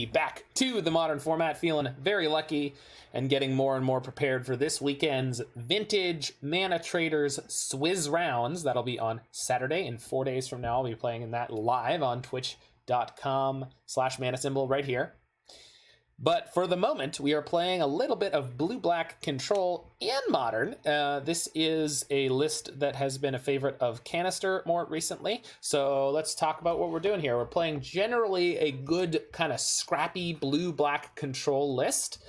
everybody back to the Modern format, feeling very lucky and getting more and more prepared for this weekend's Vintage Mana Traders Swizz rounds. That'll be on Saturday, in 4 days from now. I'll be playing in that live on twitch.com/manasymbol right here. But for the moment, we are playing a little bit of blue-black control and Modern. This is a list that has been a favorite of Kanister more recently. So let's talk about what we're doing here. We're playing generally a good kind of scrappy blue-black control list.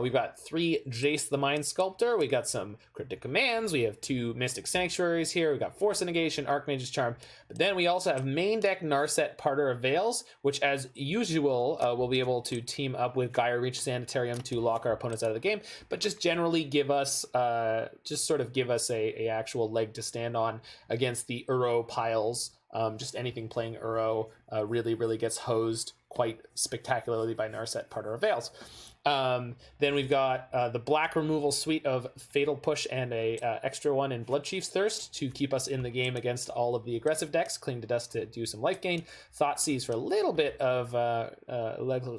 We've got 3 Jace the Mind Sculptor. We got some Cryptic Commands. We have 2 Mystic Sanctuaries here. We got Force of Negation, Archmage's Charm. But then we also have main deck Narset Parter of Veils, which as usual will be able to team up with Geier Reach Sanitarium to lock our opponents out of the game. But just generally give us, a actual leg to stand on against the Uro piles. Just anything playing Uro really gets hosed quite spectacularly by Narset Parter of Veils. Then we've got the black removal suite of Fatal Push and a extra one in Bloodchief's Thirst to keep us in the game against all of the aggressive decks. Cling to Dust to do some life gain. Thoughtseize for a little bit of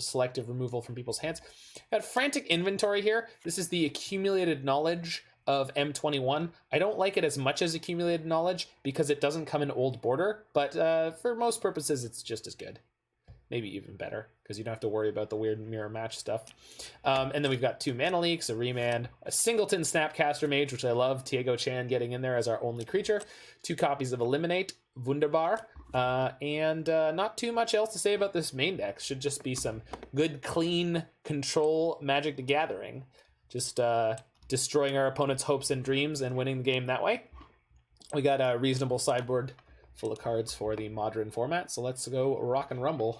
selective removal from people's hands. Got Frantic Inventory here. This is the accumulated knowledge of M21. I don't like it as much as accumulated knowledge because it doesn't come in old border, but for most purposes it's just as good. Maybe even better, because you don't have to worry about the weird mirror match stuff. And then we've got 2 mana leaks, a Remand, a Singleton Snapcaster Mage, which I love, Tiago Chan getting in there as our only creature, 2 copies of Eliminate, Wunderbar, and not too much else to say about this main deck. Should just be some good, clean control Magic the Gathering. Just destroying our opponent's hopes and dreams and winning the game that way. We got a reasonable sideboard full of cards for the Modren format, so let's go rock and rumble.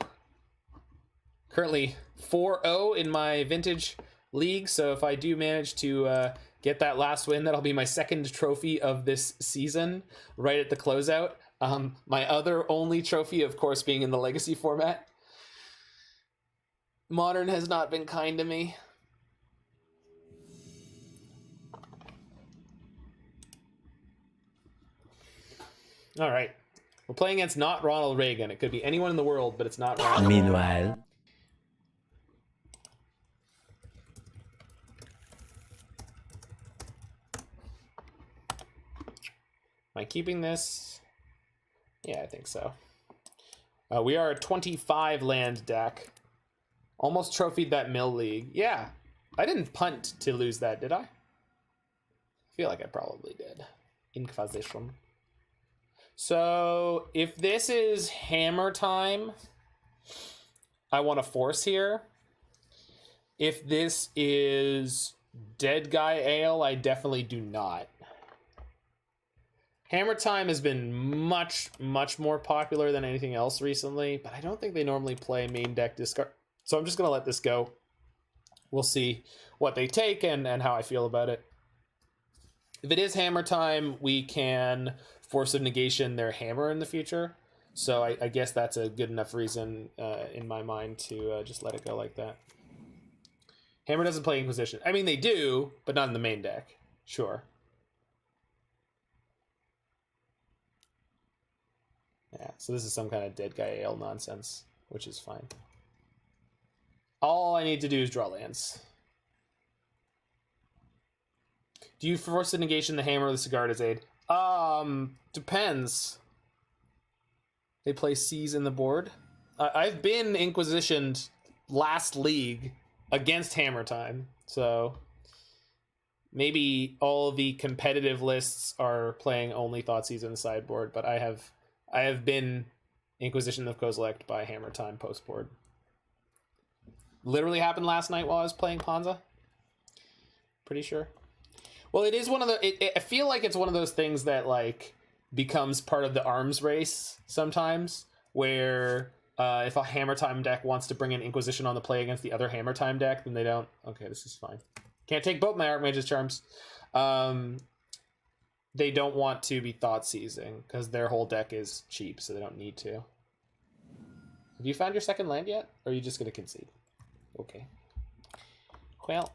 Currently 4-0 in my Vintage League, so if I do manage to get that last win, that'll be my 2nd trophy of this season, right at the closeout. My other only trophy, of course, being in the Legacy format. Modern has not been kind to me. All right. We're playing against not Ronald Reagan. It could be anyone in the world, but it's not Ronald. Meanwhile. Am I keeping this? Yeah, I think so. We are a 25 land deck. Almost trophied that Mill League. Yeah, I didn't punt to lose that, did I feel like I probably did. Inquisition. So if this is hammer time, I want to force here. If this is Dead Guy Ale, I definitely do not. Hammer time has been much more popular than anything else recently, but I don't think they normally play main deck discard. So I'm just going to let this go. We'll see what they take and how I feel about it. If it is hammer time, we can Force of Negation their hammer in the future. So I guess that's a good enough reason in my mind to just let it go like that. Hammer doesn't play Inquisition. I mean, they do, but not in the main deck. Sure. Yeah, so this is some kind of Dead Guy Ale nonsense, which is fine. All I need to do is draw lands. Do you Force of Negation the hammer or the Sigarda's Aid? Depends. They play C's in the board. I've been Inquisitioned last league against Hammer Time, so maybe all the competitive lists are playing only Thoughtseize in the sideboard, but I have been Inquisition of Kozilek by Hammer Time post board. Literally happened last night while I was playing Panza. Pretty sure. Well, it is one of the. I feel like it's one of those things that like becomes part of the arms race sometimes, where if a Hammer Time deck wants to bring in Inquisition on the play against the other Hammer Time deck, then they don't. Okay, this is fine. Can't take both my Archmage's Charms. They don't want to be Thoughtseizing because their whole deck is cheap, so they don't need to. Have you found your second land yet, or are you just going to concede? Okay. Well.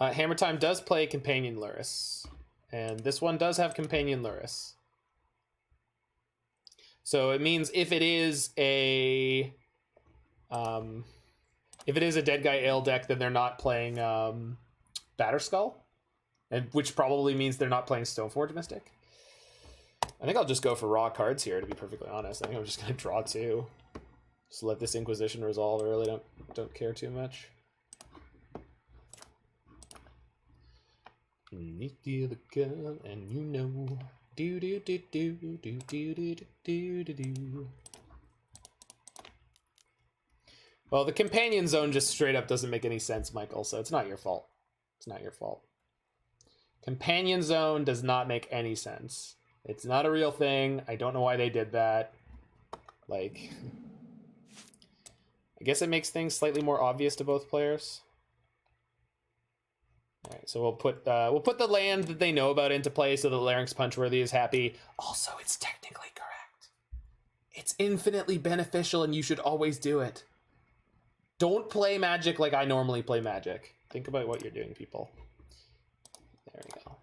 Hammer Time does play Companion Luris, and this one does have Companion Luris. So it means if it is a Dead Guy Ale deck, then they're not playing Batterskull, and which probably means they're not playing Stoneforge Mystic. I think I'll just go for raw cards here, to be perfectly honest. I think I'm just gonna draw 2. Just let this Inquisition resolve. I really don't care too much. You the gun, and you know. Do do do do do do do do do do. Well, the companion zone just straight up doesn't make any sense, Michael, so it's not your fault. It's not your fault. Companion zone does not make any sense. It's not a real thing. I don't know why they did that. Like, I guess it makes things slightly more obvious to both players. All right, so we'll put the land that they know about into play so that Larynx Punchworthy is happy. Also, it's technically correct. It's infinitely beneficial, and you should always do it. Don't play Magic like I normally play Magic. Think about what you're doing, people. There we go.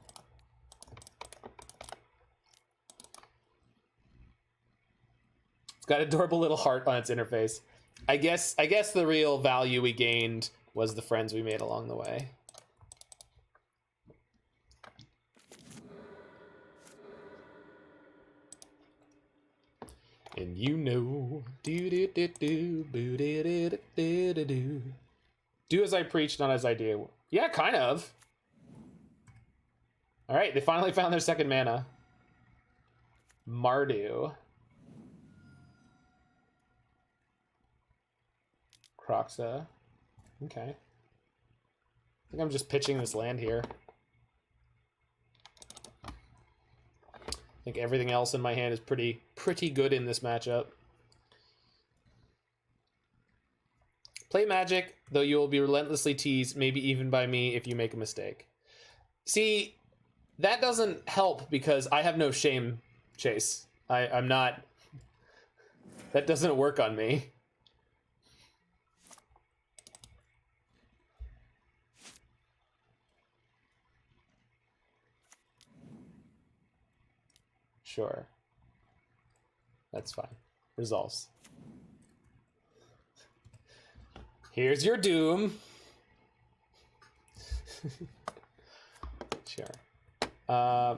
It's got an adorable little heart on its interface. I guess the real value we gained was the friends we made along the way. And you know, do as I preach, not as I do. Yeah, kind of. All right, they finally found their second mana. Mardu. Croxa. Okay. I think I'm just pitching this land here. I think everything else in my hand is pretty good in this matchup. Play Magic, though you will be relentlessly teased, maybe even by me, if you make a mistake. See, that doesn't help because I have no shame, Chase. I'm not... That doesn't work on me. Sure. That's fine. Resolves. Here's your doom. Sure. I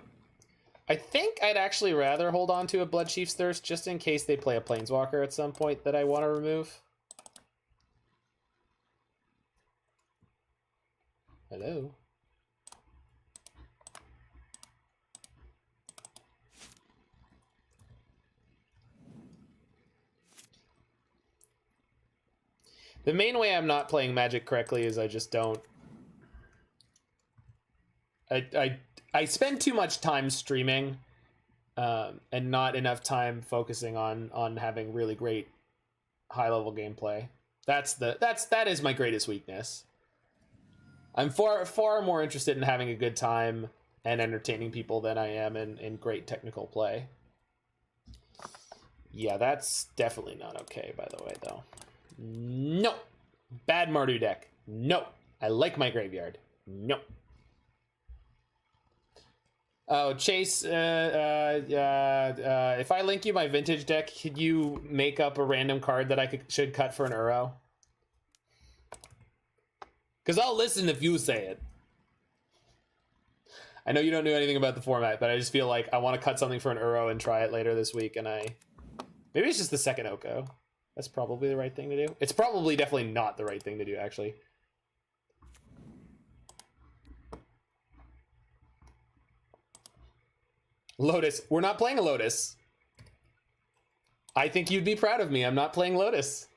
think I'd actually rather hold on to a Bloodchief's Thirst just in case they play a Planeswalker at some point that I want to remove. Hello. The main way I'm not playing Magic correctly is I just don't... I spend too much time streaming and not enough time focusing on having really great high-level gameplay. That is my greatest weakness. I'm far more interested in having a good time and entertaining people than I am in great technical play. Yeah, that's definitely not okay, by the way, though. No. Bad Mardu deck. No. I like my graveyard. No. Oh, Chase, if I link you my vintage deck, could you make up a random card that I should cut for an Uro? Because I'll listen if you say it. I know you don't know anything about the format, but I just feel like I want to cut something for an Uro and try it later this week, and maybe it's just the second Oko. That's probably the right thing to do. It's probably definitely not the right thing to do, actually. Lotus. We're not playing a Lotus. I think you'd be proud of me. I'm not playing Lotus.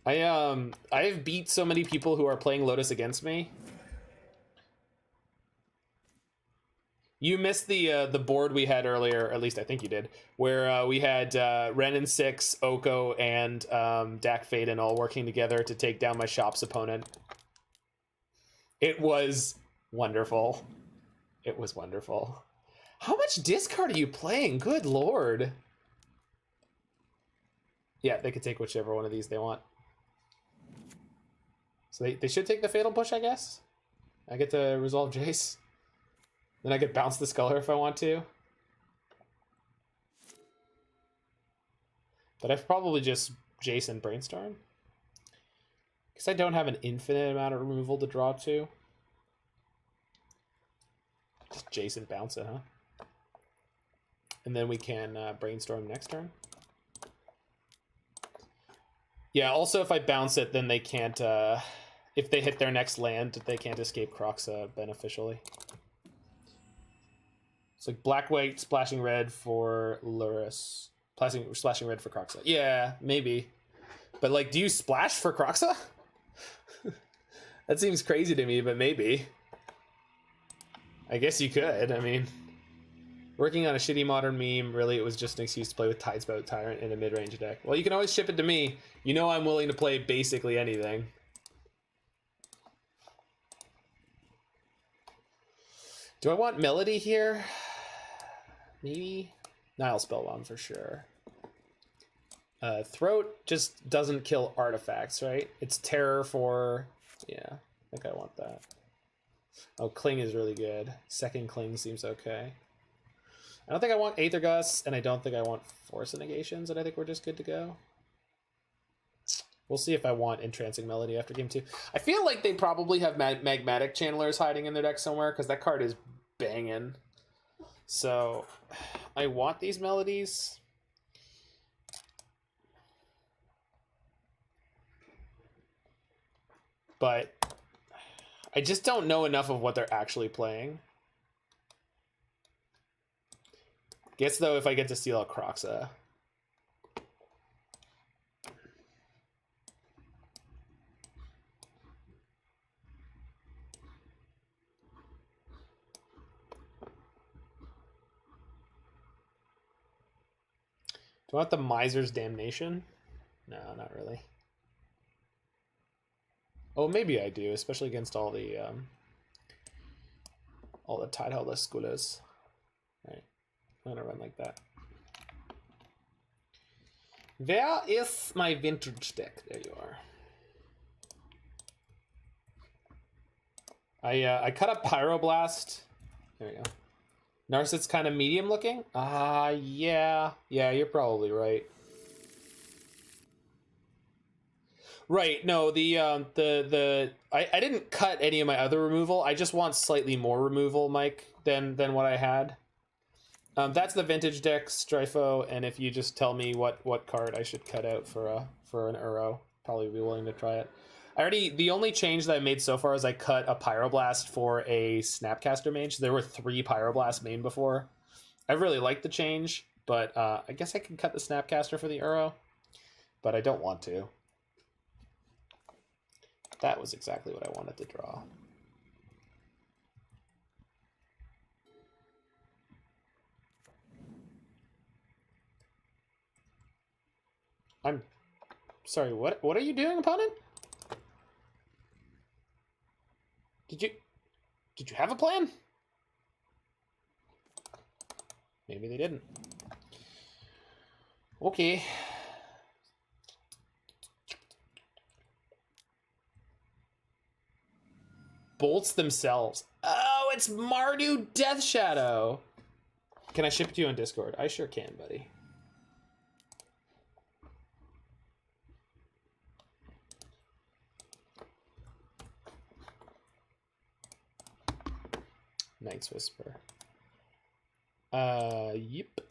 I've beat so many people who are playing Lotus against me. You missed the board we had earlier, or at least I think you did, where we had Ren and 6, Oko, and Dak Faden all working together to take down my shop's opponent. It was wonderful. It was wonderful. How much discard are you playing? Good lord. Yeah, they could take whichever one of these they want. So they should take the Fatal Push, I guess. I get to resolve Jace. Then I could bounce the Sculptor if I want to. But I've probably just Jace and Brainstorm. Because I don't have an infinite amount of removal to draw to. Just Jace and bounce it, huh? And then we can Brainstorm next turn. Yeah, also if I bounce it, then they can't... if they hit their next land, they can't escape Kroxa beneficially. It's like black, white, splashing red for Lurrus. Splashing red for Kroxa. Yeah, maybe. But like, do you splash for Kroxa? That seems crazy to me, but maybe. I guess you could. I mean, working on a shitty modern meme, really it was just an excuse to play with Tidespout Tyrant in a mid-range deck. Well, you can always ship it to me. You know I'm willing to play basically anything. Do I want Melody here? Maybe? Nihil Spellbomb for sure. Throat just doesn't kill artifacts, right? It's terror for... Yeah, I think I want that. Oh, Cling is really good. Second Cling seems okay. I don't think I want Aether Gust, and I don't think I want Force of Negations, and I think we're just good to go. We'll see if I want Entrancing Melody after game 2. I feel like they probably have Magmatic Channelers hiding in their deck somewhere, because that card is banging. So, I want these melodies. But I just don't know enough of what they're actually playing. Guess though, if I get to steal a Kroxa. Do I want the Miser's Damnation? No, not really. Oh, maybe I do, especially against all the Tideheld Skullers. Right, I'm gonna run like that. Where is my vintage deck? There you are. I cut up Pyroblast. There we go. Narset's kind of medium looking. Yeah, you're probably right. Right, no, I didn't cut any of my other removal. I just want slightly more removal, Mike, than what I had. That's the vintage deck, Stryfo, and if you just tell me what card I should cut out for an Uro, probably be willing to try it. The only change that I made so far is I cut a Pyroblast for a Snapcaster Mage. There were 3 Pyroblast main before. I really like the change, but I guess I can cut the Snapcaster for the Uro, but I don't want to. That was exactly what I wanted to draw. I'm sorry, what are you doing, opponent? Did you have a plan? Maybe they didn't. Okay. Bolts themselves. Oh, it's Mardu Death Shadow. Can I ship it to you on Discord? I sure can, buddy. Night's Whisper. Yep.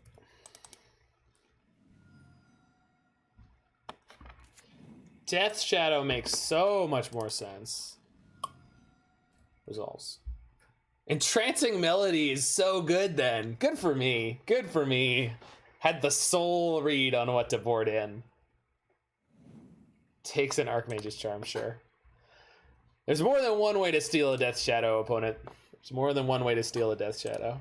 Death Shadow makes so much more sense. Resolves. Entrancing Melody is so good then. Good for me. Good for me. Had the soul read on what to board in. Takes an Archmage's Charm, sure. There's more than one way to steal a Death Shadow, opponent. There's more than one way to steal a Death Shadow.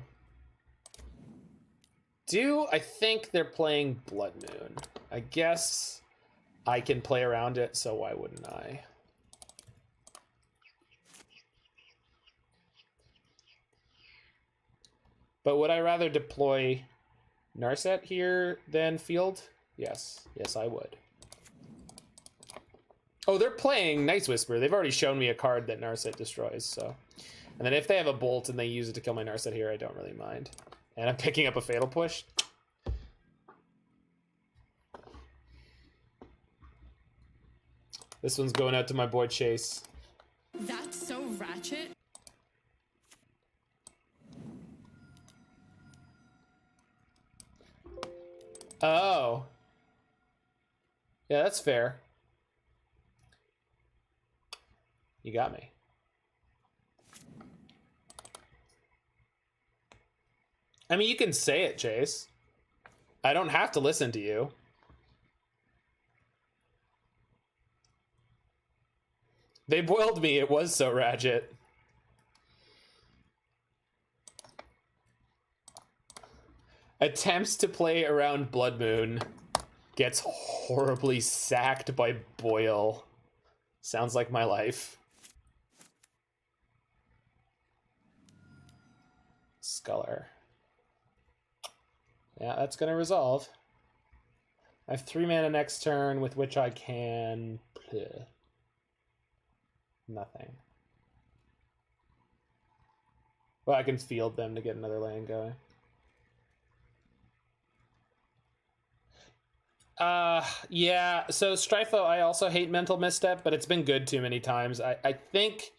I think they're playing Blood Moon. I guess I can play around it, so why wouldn't I? But would I rather deploy Narset here than Field? Yes. Yes, I would. Oh, they're playing Night's Whisper. They've already shown me a card that Narset destroys, so And then if they have a bolt and they use it to kill my Narset here, I don't really mind. And I'm picking up a Fatal Push. This one's going out to my boy Chase. That's so ratchet. Oh. Yeah, that's fair. You got me. I mean, you can say it, Jace. I don't have to listen to you. They boiled me. It was so ratchet. Attempts to play around Blood Moon. Gets horribly sacked by Boil. Sounds like my life. Sculptor. Yeah, that's going to resolve. I have 3 mana next turn, with which I can... Nothing. Well, I can field them to get another land going. Yeah, so Strifo, I also hate Mental Misstep, but it's been good too many times. I think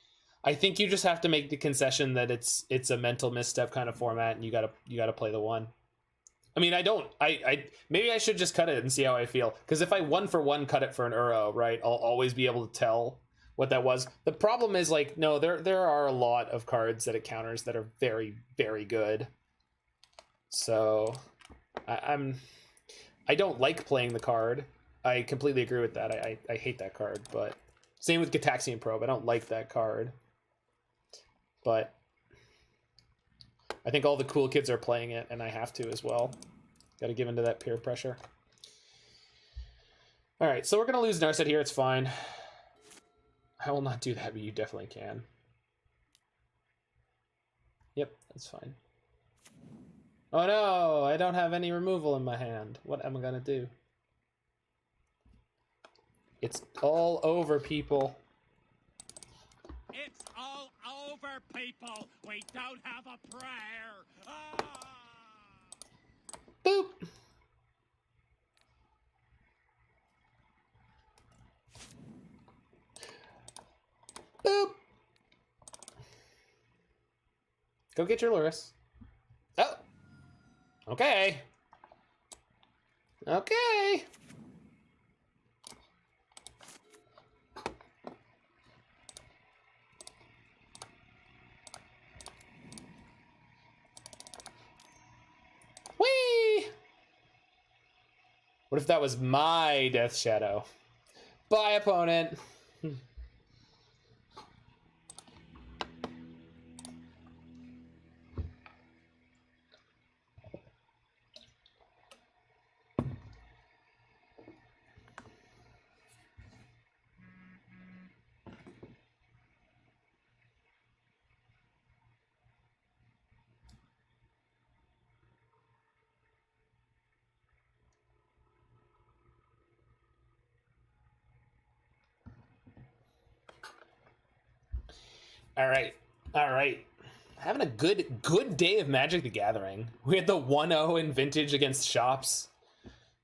you just have to make the concession that it's a Mental Misstep kind of format, and you gotta play the one. I mean, I maybe I should just cut it and see how I feel, because if I 1-for-1 cut it for an Uro, right, I'll always be able to tell what that was. The problem is, like, no, there are a lot of cards that it counters that are very, very good. So I don't like playing the card. I completely agree with that. I hate that card, but same with Gitaxian Probe. I don't like that card. But I think all the cool kids are playing it, and I have to as well. Got to give into that peer pressure. All right, so we're going to lose Narset here. It's fine. I will not do that, but you definitely can. Yep, that's fine. Oh no, I don't have any removal in my hand. What am I gonna do? It's all over, people. It's all over, people. We don't have a prayer. Ah! Boop. Boop. Go get your Luris. Oh. Okay. Okay. Whee! What if that was my Death Shadow? Bye, opponent. All right. Having a good day of Magic the Gathering. We had the 1-0 in Vintage against Shops.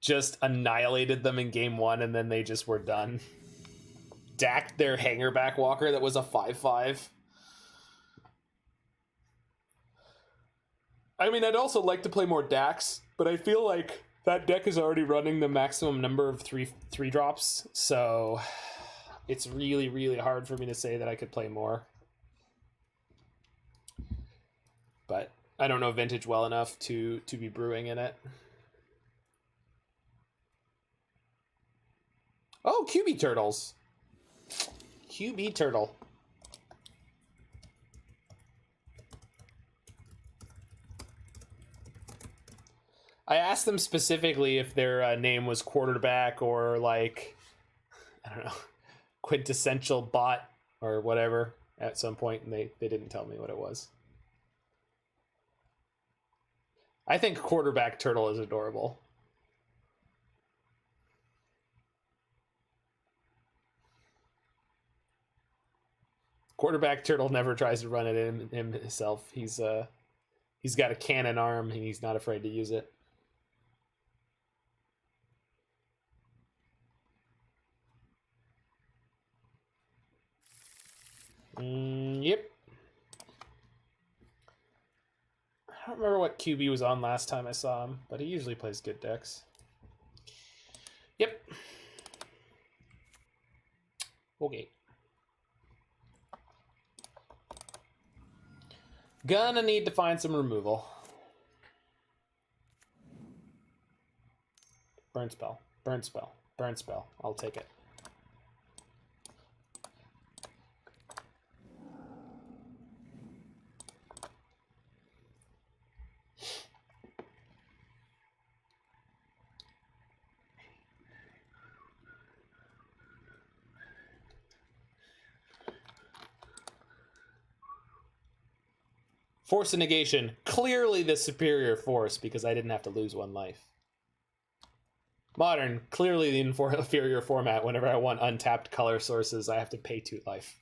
Just annihilated them in game 1, and then they just were done. Dacked their Hangerback Walker that was a 5/5. I mean, I'd also like to play more Dax, but I feel like that deck is already running the maximum number of three drops, so it's really, really hard for me to say that I could play more. But I don't know Vintage well enough to be brewing in it. Oh, QB Turtles. QB Turtle. I asked them specifically if their name was quarterback or, like, I don't know, quintessential bot or whatever at some point, and they didn't tell me what it was. I think quarterback turtle is adorable. Quarterback turtle never tries to run it in himself. He's got a cannon arm and he's not afraid to use it. Yep. I don't remember what QB was on last time I saw him, but he usually plays good decks. Yep. Okay. Gonna need to find some removal. Burn spell. Burn spell. Burn spell. I'll take it. Force of Negation, clearly the superior force because I didn't have to lose one life. Modern, clearly the inferior format. Whenever I want untapped color sources, I have to pay 2 life.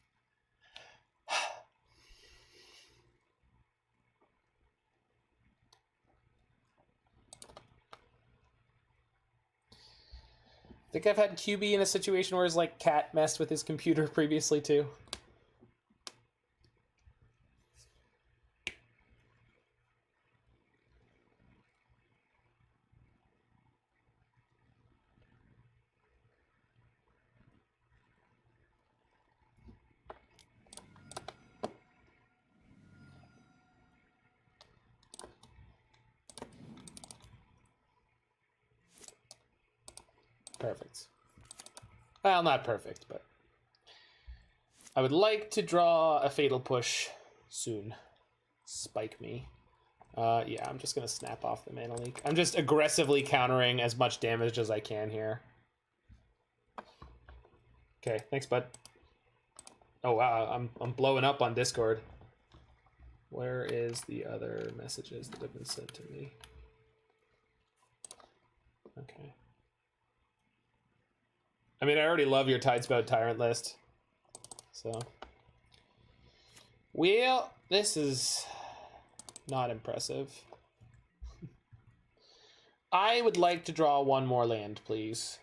I think I've had QB in a situation where his like cat messed with his computer previously too. Perfect. Well, not perfect, but I would like to draw a Fatal Push soon. Spike me. Yeah, I'm just going to snap off the Mana Leak. I'm just aggressively countering as much damage as I can here. Okay, thanks, bud. Oh, wow, I'm blowing up on Discord. Where is the other messages that have been sent to me? Okay. I mean, I already love your Tidespout Tyrant list. So. Well, this is not impressive. I would like to draw one more land, please.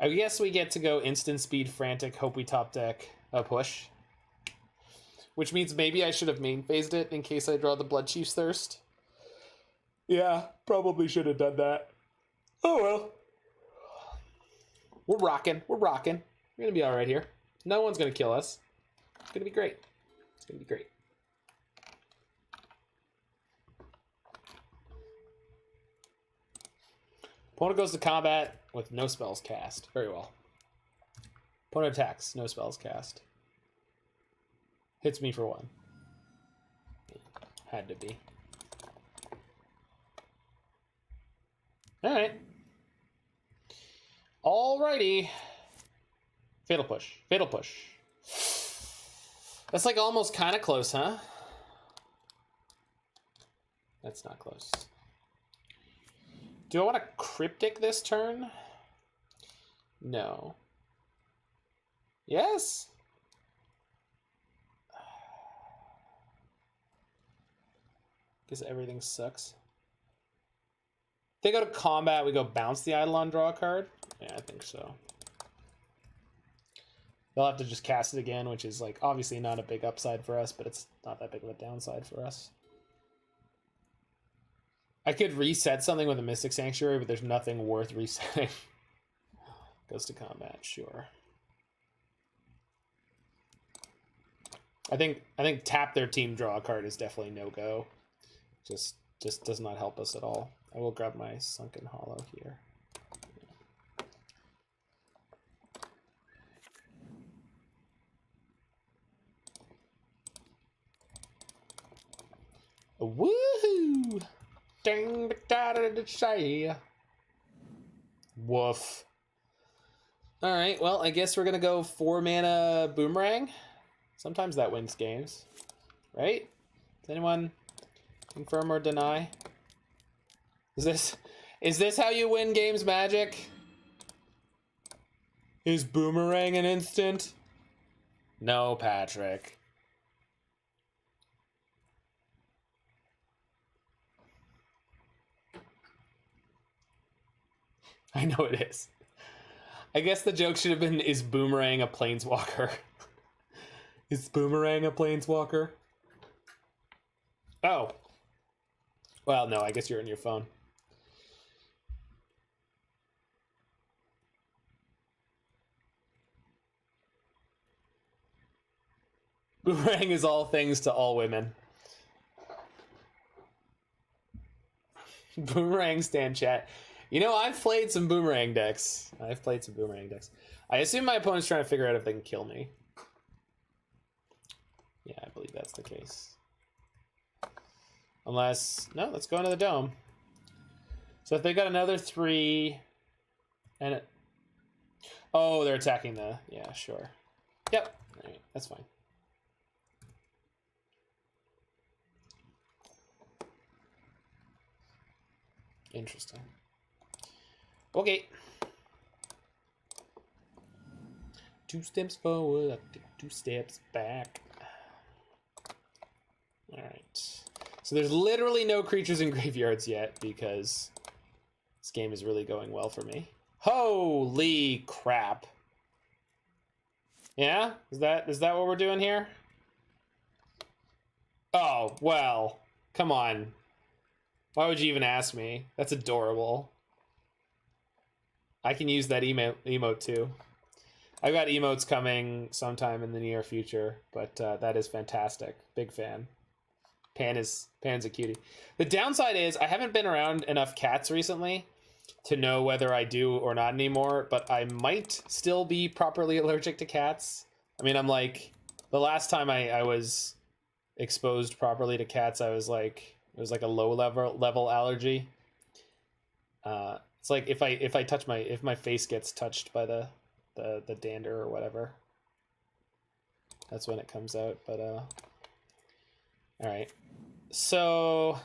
I guess we get to go instant speed, frantic, hope we top deck a push. Which means maybe I should have main phased it in case I draw the Bloodchief's Thirst. Yeah, probably should have done that. Oh well. We're rocking. We're rocking. We're going to be all right here. No one's going to kill us. It's going to be great. It's going to be great. Opponent goes to combat with no spells cast. Very well. Opponent attacks. No spells cast. Hits me for 1. Had to be. Alright. Alrighty. Fatal Push. Fatal Push. That's like almost kind of close, huh? That's not close. Do I want to Cryptic this turn? No. Yes? Guess everything sucks. If they go to combat, we go bounce the Eidolon, draw a card? Yeah, I think so. They'll have to just cast it again, which is like obviously not a big upside for us, but it's not that big of a downside for us. I could reset something with a Mystic Sanctuary, but there's nothing worth resetting. Goes to combat, sure. I think tap their team, draw a card is definitely no-go. Just does not help us at all. I will grab my Sunken Hollow here. Woohoo! Ding da say. Woof. Alright, well, I guess we're gonna go 4 mana Boomerang. Sometimes that wins games. Right? Does anyone confirm or deny? Is Is this how you win games, Magic? Is Boomerang an instant? No, Patrick. I know it is. I guess the joke should have been, is Boomerang a planeswalker? Is Boomerang a planeswalker? Oh. Well, no, I guess you're on your phone. Boomerang is all things to all women. Boomerang stand chat. You know, I've played some Boomerang decks. I assume my opponent's trying to figure out if they can kill me. Yeah, I believe that's the case. Unless... No, let's go into the dome. So if they got another 3... And it... Oh, they're attacking the... Yeah, sure. Yep. All right, that's fine. Interesting. Okay. 2 steps forward, I take 2 steps back. Alright. So there's literally no creatures in graveyards yet because this game is really going well for me. Holy crap. Yeah? Is that what we're doing here? Oh, well. Come on. Why would you even ask me? That's adorable. I can use that emote too. I've got emotes coming sometime in the near future, but that is fantastic. Big fan. Pan's a cutie. The downside is I haven't been around enough cats recently to know whether I do or not anymore, but I might still be properly allergic to cats. I mean, I'm like, the last time I was exposed properly to cats, I was like, it was like a low level allergy. It's like if my face gets touched by the dander or whatever, that's when it comes out. But all right, so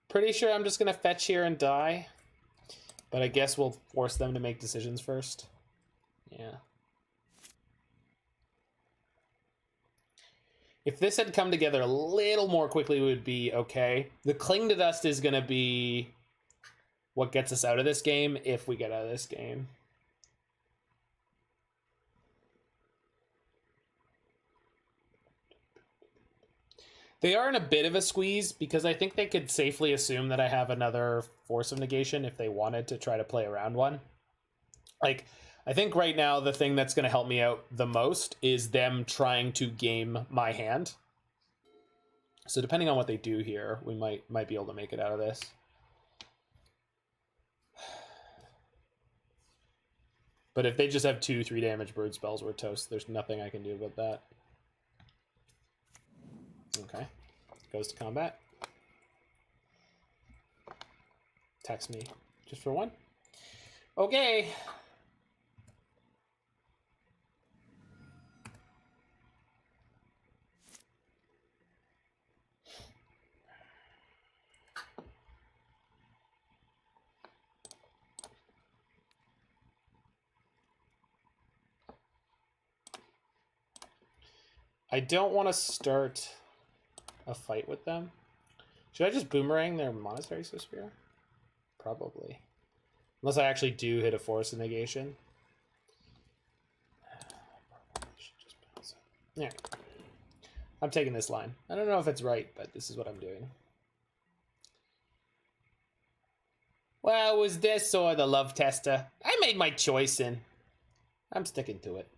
pretty sure I'm just gonna fetch here and die, but I guess we'll force them to make decisions first. Yeah. If this had come together a little more quickly, it would be okay. The Cling to Dust is going to be what gets us out of this game if we get out of this game. They are in a bit of a squeeze because I think they could safely assume that I have another Force of Negation if they wanted to try to play around one. Like, I think right now the thing that's going to help me out the most is them trying to game my hand. So depending on what they do here, we might be able to make it out of this. But if they just have 2-3 damage bird spells, we're toast. There's nothing I can do about that. Okay. Goes to combat. Attacks me just for 1. Okay. I don't want to start a fight with them. Should I just boomerang their Monastery Sphere? Probably. Unless I actually do hit a Force of Negation. Yeah. I'm taking this line. I don't know if it's right, but this is what I'm doing. Well, was this or the love tester? I made my choice and I'm sticking to it.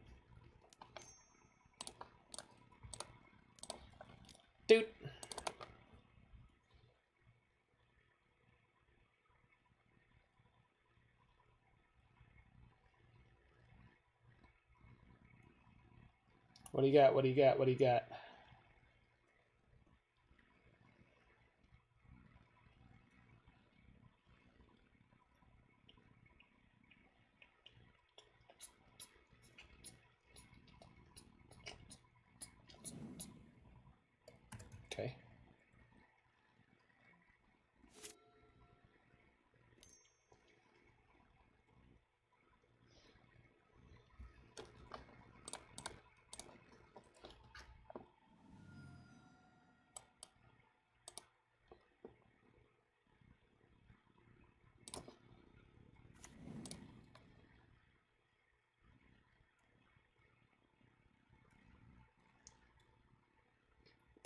Dude. What do you got? What do you got? What do you got? Okay.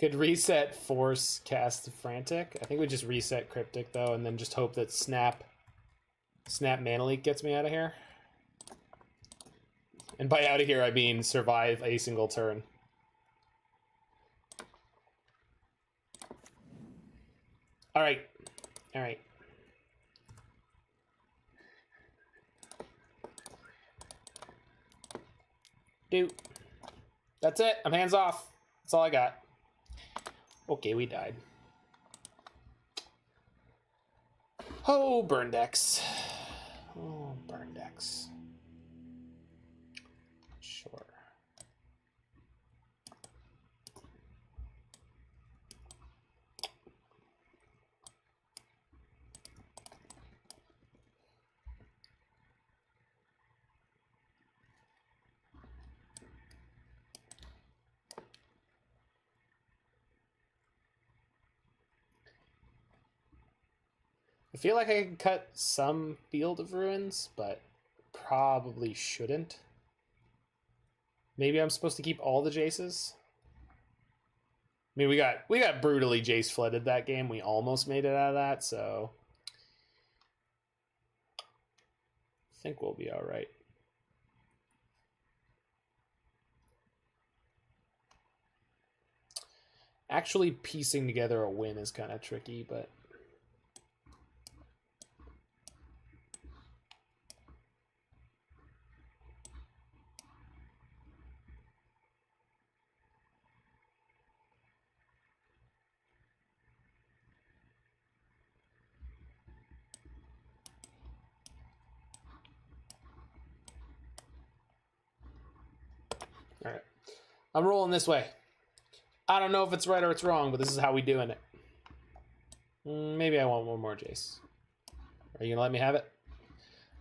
Could reset Force cast Frantic. I think we just reset Cryptic though, and then just hope that Snap Mana Leak gets me out of here. And by out of here, I mean survive a single turn. All right. All right. Dude. That's it. I'm hands off. That's all I got. Okay, we died. Oh, burn decks. Oh, burn decks. Sure. I feel like I can cut some Field of Ruins, but probably shouldn't. Maybe I'm supposed to keep all the Jaces. I mean, we got brutally Jace flooded that game. We almost made it out of that, so I think we'll be all right. Actually, piecing together a win is kind of tricky, but all right. I'm rolling this way. I don't know if it's right or it's wrong, but this is how we doing it. Maybe I want one more Jace. Are you gonna let me have it?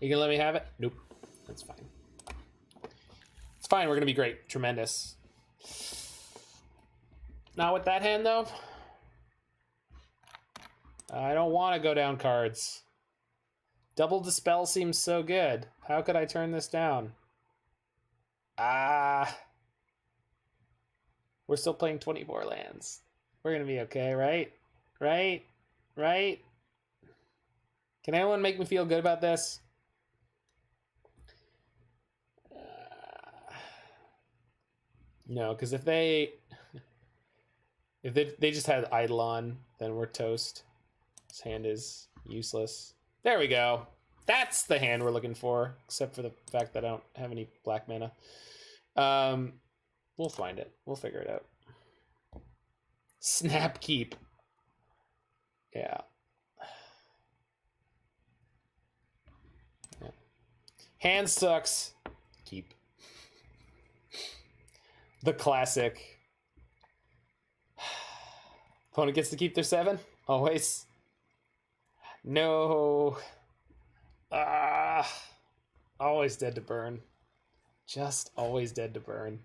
Are you gonna let me have it? Nope. That's fine. It's fine. We're gonna be great. Tremendous. Not with that hand, though. I don't want to go down cards. Double Dispel seems so good. How could I turn this down? We're still playing 24 lands. We're going to be okay, right? Right? Right? Can anyone make me feel good about this? No, because if they just had Eidolon, then we're toast. This hand is useless. There we go. That's the hand we're looking for, except for the fact that I don't have any black mana. We'll find it. We'll figure it out. Snap keep. Yeah. Hand sucks. Keep. The classic. Opponent gets to keep their 7? Always. No. Always dead to burn. Just always dead to burn.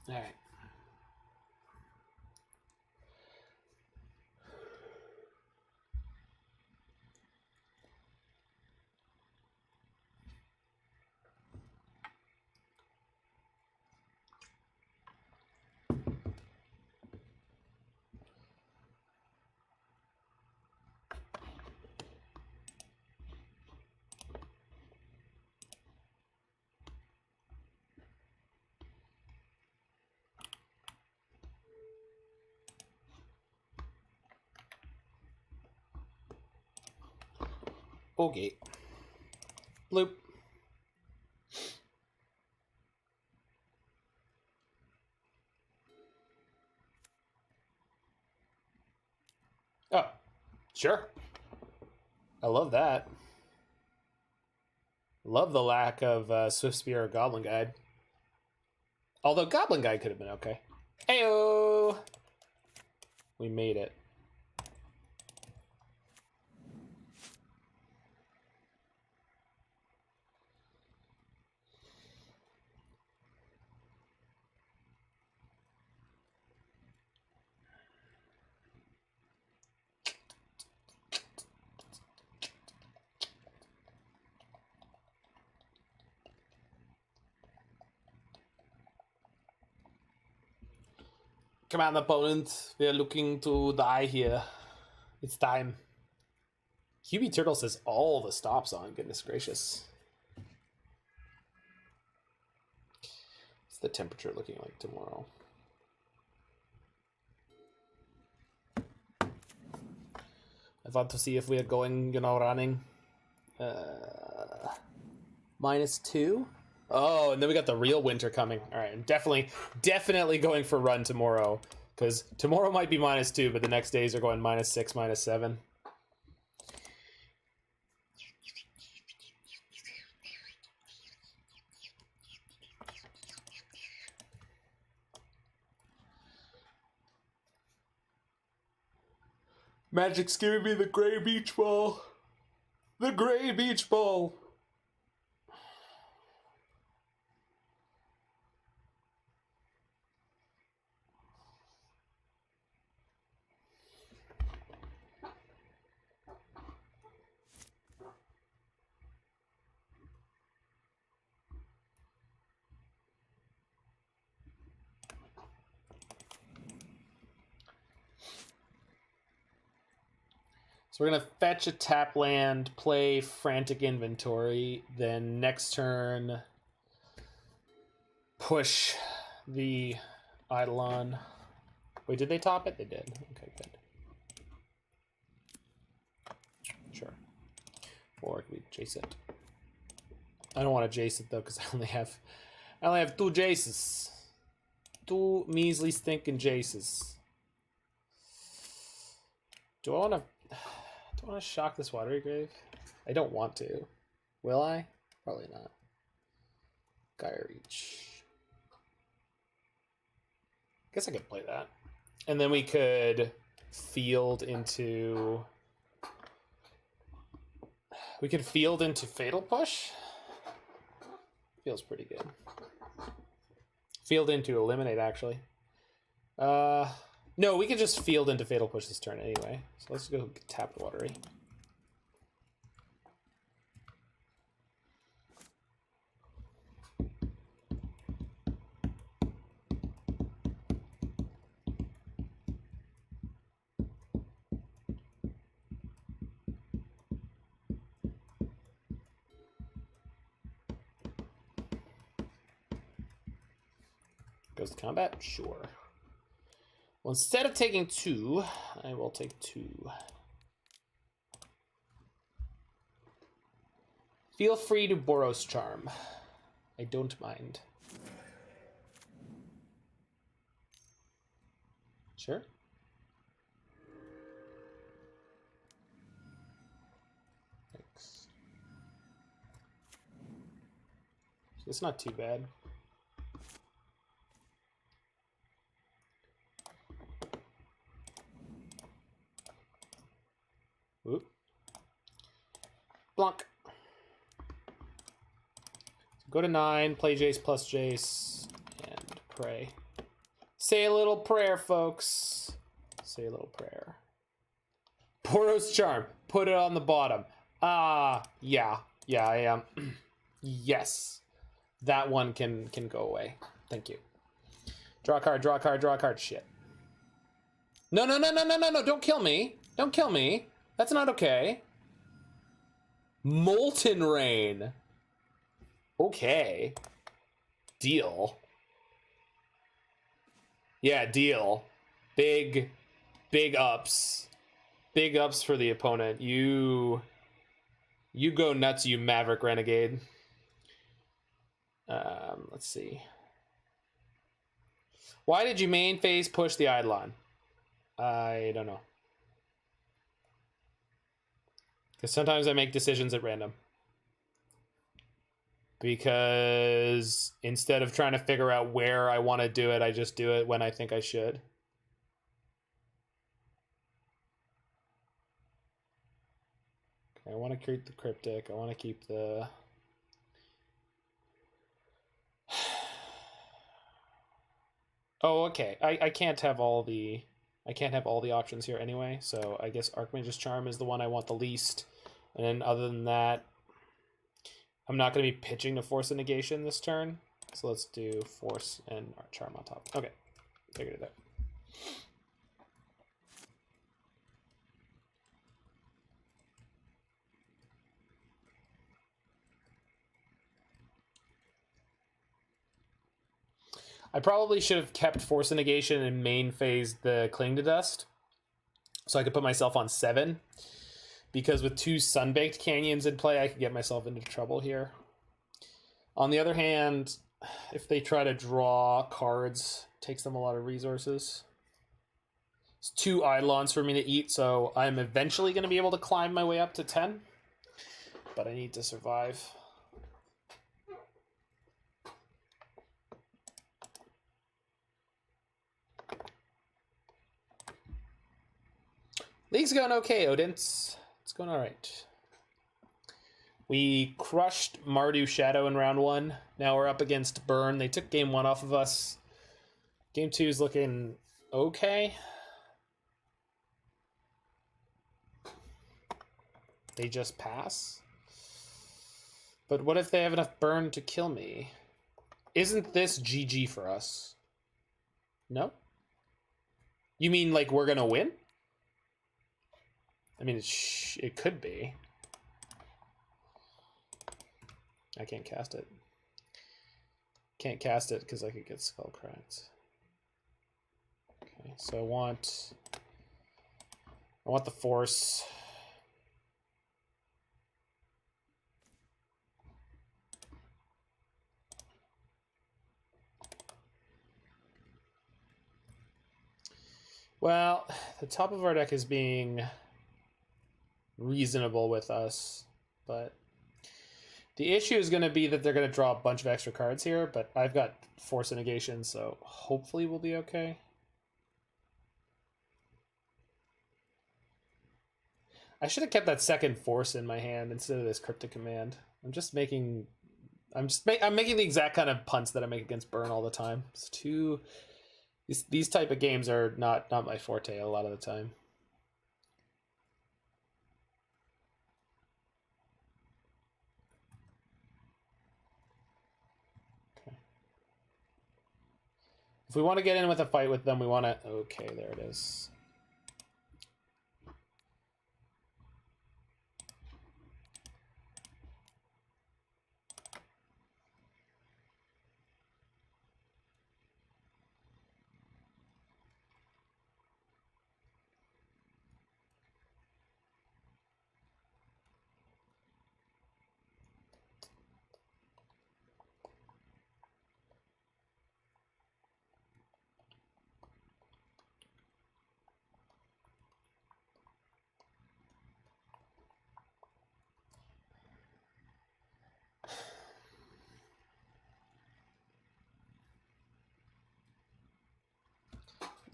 All right. Okay. Bloop. Oh, sure. I love that. Love the lack of Swift Spear or Goblin Guide. Although Goblin Guide could have been okay. Ayo! We made it. Command opponent. We are looking to die here. It's time. QB Turtle says all the stops on. Goodness gracious. What's the temperature looking like tomorrow? I want to see if we are going, running. -2. Oh, and then we got the real winter coming. All right, I'm definitely going for run tomorrow, because tomorrow might be -2, but the next days are going -6, -7. Magic's giving me the gray beach ball. The gray beach ball. So we're going to fetch a tap land, play Frantic Inventory, then next turn push the Eidolon. Wait, did they top it? They did. Okay, good. Sure. Or can we Jace it? I don't want to Jace it though, because I only have 2 Jaces. 2 measly stinking Jaces. Do I want to shock this Watery Grave? I don't want to. Will I? Probably not. Geier Reach. Guess I could play that. And then we could field into... We could field into Fatal Push? Feels pretty good. Field into Eliminate, actually. No, we could just field into Fatal Push this turn anyway. So let's go tap the Watery. Goes to combat? Sure. Well, instead of taking 2, I will take 2. Feel free to Boros Charm. I don't mind. Sure. Thanks. So it's not too bad. Oop. Blanc. Go to 9, play Jace plus Jace, and pray. Say a little prayer, folks. Say a little prayer. Boros Charm. Put it on the bottom. Yeah, I am. Yes. That one can go away. Thank you. Draw a card, draw a card, draw a card. Shit. No, don't kill me. Don't kill me. That's not okay. Molten Rain. Okay. Deal. Yeah, deal. Big ups. Big ups for the opponent. You go nuts, you Maverick Renegade. Let's see. Why did you main phase push the Eidolon? I don't know. Because sometimes I make decisions at random. Because instead of trying to figure out where I want to do it, I just do it when I think I should. Okay, I want to keep the Cryptic. I want to keep the... Oh, okay. I can't have all the... I can't have all the options here anyway, so I guess Archmage's Charm is the one I want the least. And then other than that, I'm not going to be pitching to Force of Negation this turn. So let's do Force and Charm on top. Okay, figured it out. I probably should have kept Force of Negation and main phase the Cling to Dust, so I could put myself on 7. Because with 2 Sunbaked Canyons in play, I could get myself into trouble here. On the other hand, if they try to draw cards, it takes them a lot of resources. It's 2 Eidolons for me to eat, so I'm eventually going to be able to climb my way up to 10. But I need to survive. League's going okay, Odin's. It's going all right. We crushed Mardu Shadow in round 1. Now we're up against Burn. They took game 1 off of us. Game 2 is looking okay. They just pass. But what if they have enough Burn to kill me? Isn't this GG for us? No? You mean like we're gonna win? I mean, it could be. I can't cast it. Can't cast it because I could get Skull Cracks. Okay, so I want the Force. Well, the top of our deck is being reasonable with us, but the issue is going to be that they're going to draw a bunch of extra cards here, but I've got Force of Negation, so hopefully we'll be okay. I should have kept that second Force in my hand instead of this Cryptic Command. I'm making the exact kind of punts that I make against Burn all the time. It's too... These type of games are not my forte a lot of the time. Okay. If we want to get in with a fight with them, we want to... Okay, there it is.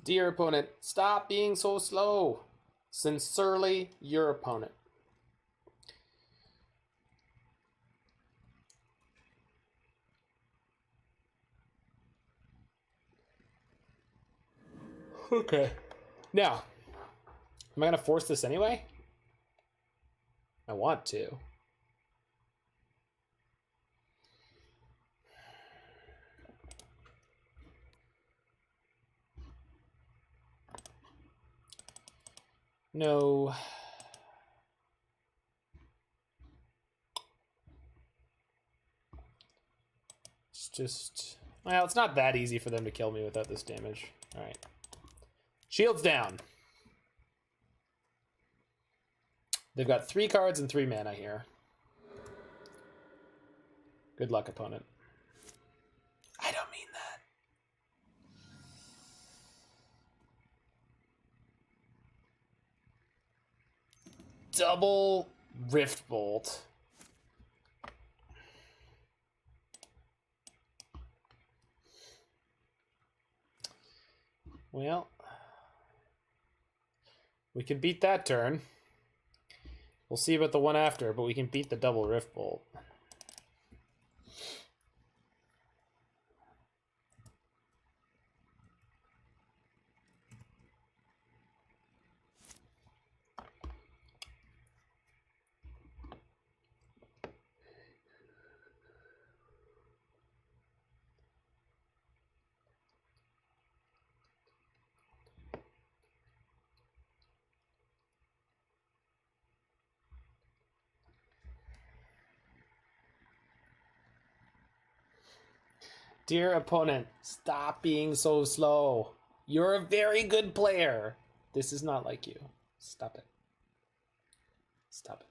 Dear opponent, stop being so slow. Sincerely, your opponent. Okay. Now, am I going to force this anyway? I want to. No. It's just... Well, it's not that easy for them to kill me without this damage. Alright. Shields down. They've got 3 cards and 3 mana here. Good luck, opponent. I don't mean that. Double Rift Bolt. Well, we can beat that turn. We'll see about the one after, but we can beat the double Rift Bolt. Dear opponent, stop being so slow. You're a very good player. This is not like you. Stop it. Stop it.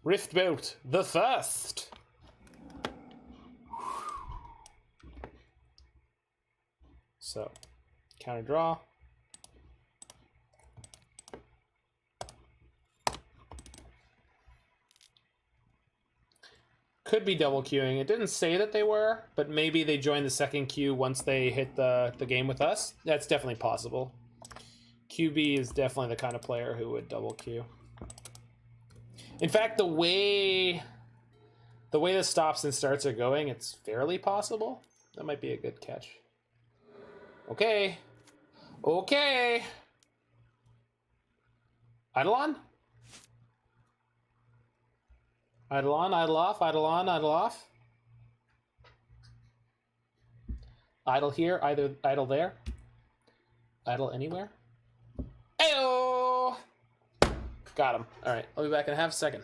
Riftboat, the first. So, counter draw. Could be double queuing. It didn't say that they were, but maybe they joined the second queue once they hit the game with us. That's definitely possible. QB is definitely the kind of player who would double queue. In fact, the way the stops and starts are going, it's fairly possible. That might be a good catch. Okay. Okay. Eidolon? Eidolon, idle off, Eidolon, idle off. Idle here, idle there. Idle anywhere. Ayo! Got him. All right, I'll be back in a half second.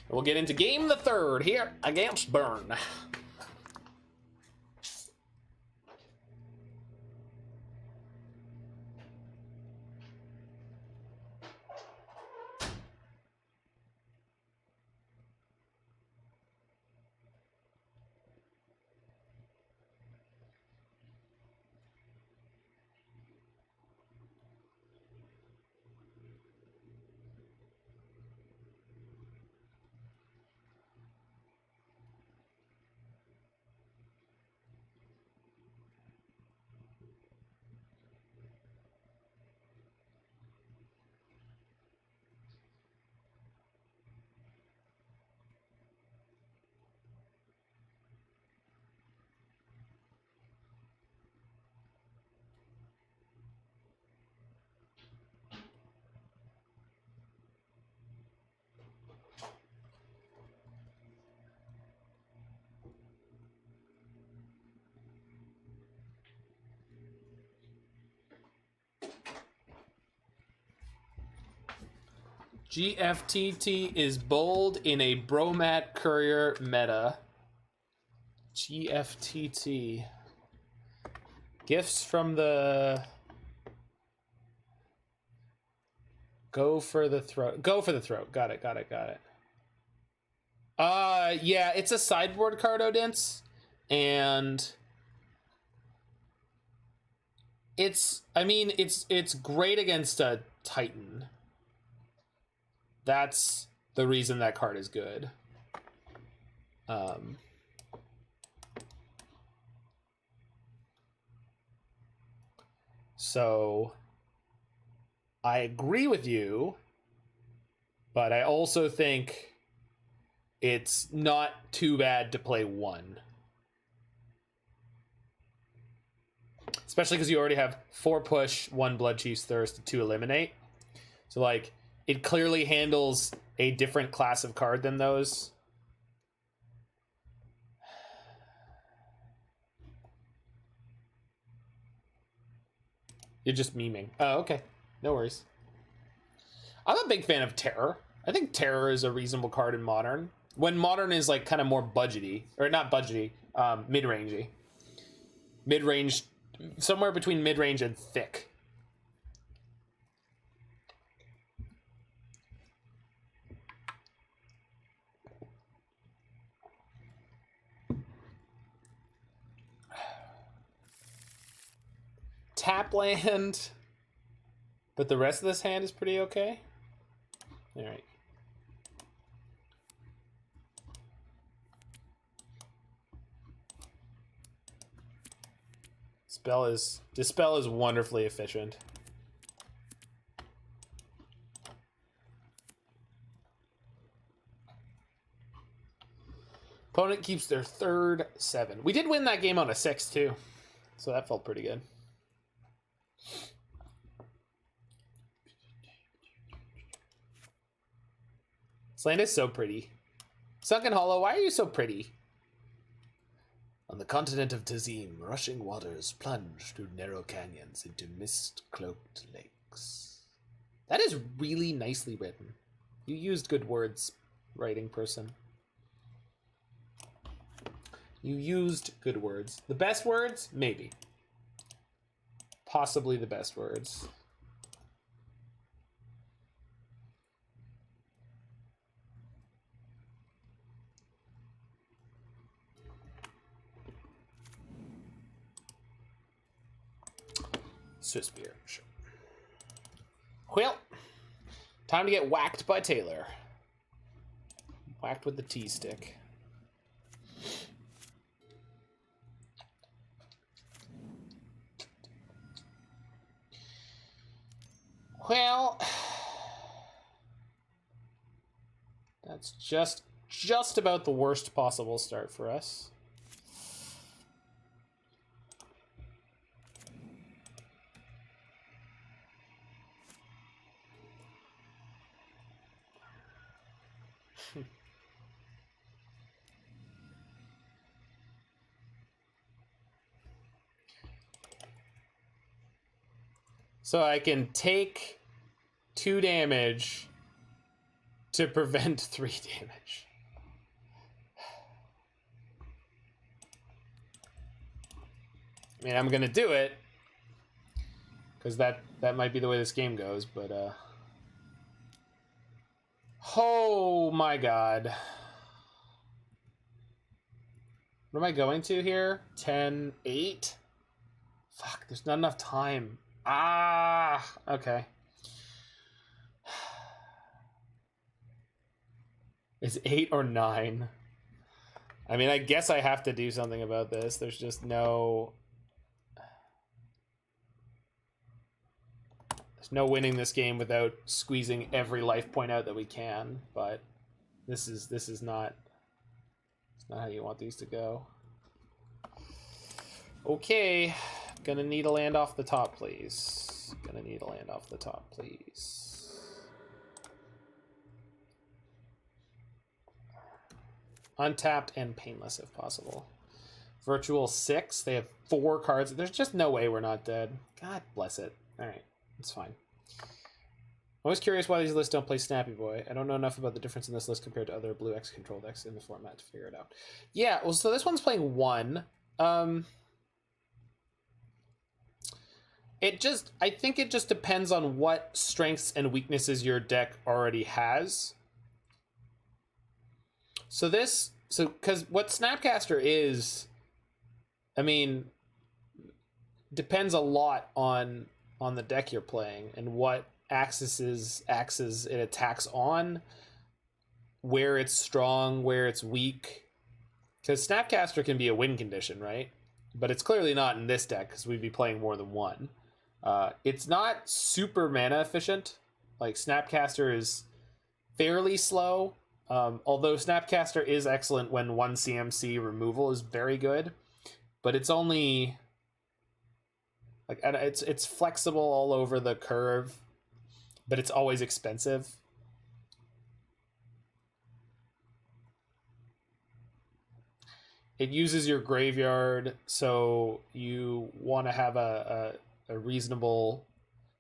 We'll get into game the third here against Burn. GFTT is bold in a Bromat Courier meta. GFTT. Gifts from the... Go for the throat. Go for the throat. Got it. Yeah, it's a sideboard card, Odince. And... it's great against a Titan. That's the reason that card is good. So I agree with you, but I also think it's not too bad to play one. Especially because you already have 4 push, 1 Bloodchief's Thirst, 2 eliminate. So like, it clearly handles a different class of card than those. You're just memeing. Oh, okay. No worries. I'm a big fan of Terror. I think Terror is a reasonable card in Modern. When Modern is like kind of more budgety, or not budgety, mid-rangey. Mid-range, somewhere between mid-range and thick. Tap land, but the rest of this hand is pretty okay. All right. Dispel is wonderfully efficient. Opponent keeps their third 7. We did win that game on a 6 too, so that felt pretty good. This land is so pretty. Sunken Hollow, why are you so pretty? On the continent of Tazim, rushing waters plunge through narrow canyons into mist-cloaked lakes. That is really nicely written. You used good words, writing person. You used good words. The best words? Maybe. Possibly the best words. Swiss beer, sure. Well, time to get whacked by Taylor. Whacked with the T-stick. Well, that's just about the worst possible start for us. So I can take 2 damage to prevent 3 damage. I mean, I'm gonna do it because that might be the way this game goes, but oh my god. What am I going to here? 10, 8? Fuck, there's not enough time. Ah, okay. Is 8 or 9? I mean, I guess I have to do something about this. There's just no... There's no winning this game without squeezing every life point out that we can, but this is not... It's not how you want these to go. Okay. Gonna need a land off the top, please. Gonna need a land off the top, please. Untapped and painless if possible. Virtual 6. They have 4 cards. There's just no way we're not dead. God bless it. Alright, it's fine. I'm always curious why these lists don't play Snappy Boy. I don't know enough about the difference in this list compared to other Blue X control decks in the format to figure it out. Yeah, well, so this one's playing 1. I think it just depends on what strengths and weaknesses your deck already has. Because what Snapcaster is, I mean, depends a lot on the deck you're playing and what axes it attacks on, where it's strong, where it's weak. Because Snapcaster can be a win condition, right? But it's clearly not in this deck because we'd be playing more than 1. It's not super mana efficient. Like, Snapcaster is fairly slow. Although Snapcaster is excellent when 1 CMC removal is very good. But it's only... like, it's flexible all over the curve. But it's always expensive. It uses your graveyard, so you want to have a reasonable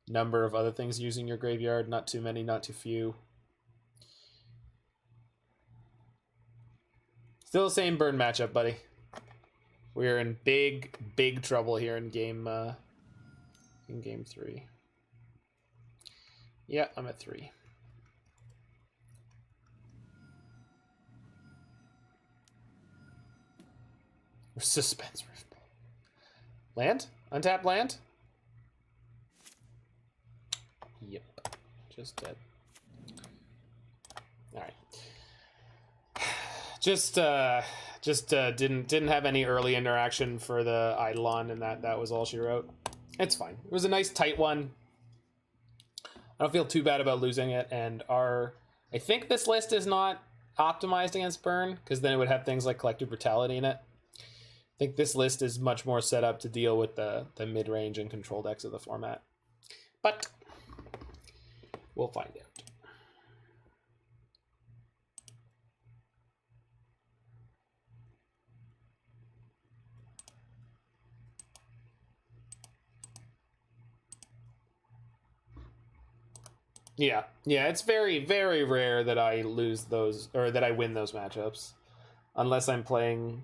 number of other things using your graveyard. Not too many, not too few. Still the same burn matchup, buddy. We're in big trouble here in game 3. Yeah, I'm at 3. Suspense Rift. Land? Untap land? Yep. Just dead. Alright. Just didn't have any early interaction for the Eidolon, and that was all she wrote. It's fine. It was a nice tight one. I don't feel too bad about losing it, and I think this list is not optimized against burn, because then it would have things like Collective Brutality in it. I think this list is much more set up to deal with the mid-range and control decks of the format. But we'll find out. Yeah, it's very, very rare that I lose those, or that I win those matchups. Unless I'm playing...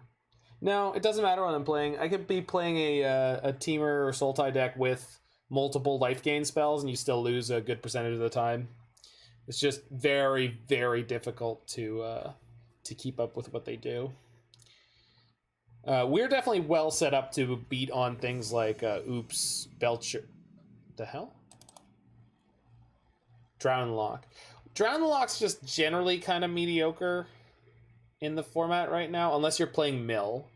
No, it doesn't matter what I'm playing. I could be playing a Teamer or Sultai deck with multiple life gain spells, and you still lose a good percentage of the time. It's just very, very difficult to keep up with what they do. We're definitely well set up to beat on things like Oops, Belcher... The hell? Drown Lock. Drown Lock's just generally kind of mediocre in the format right now, unless you're playing Mill.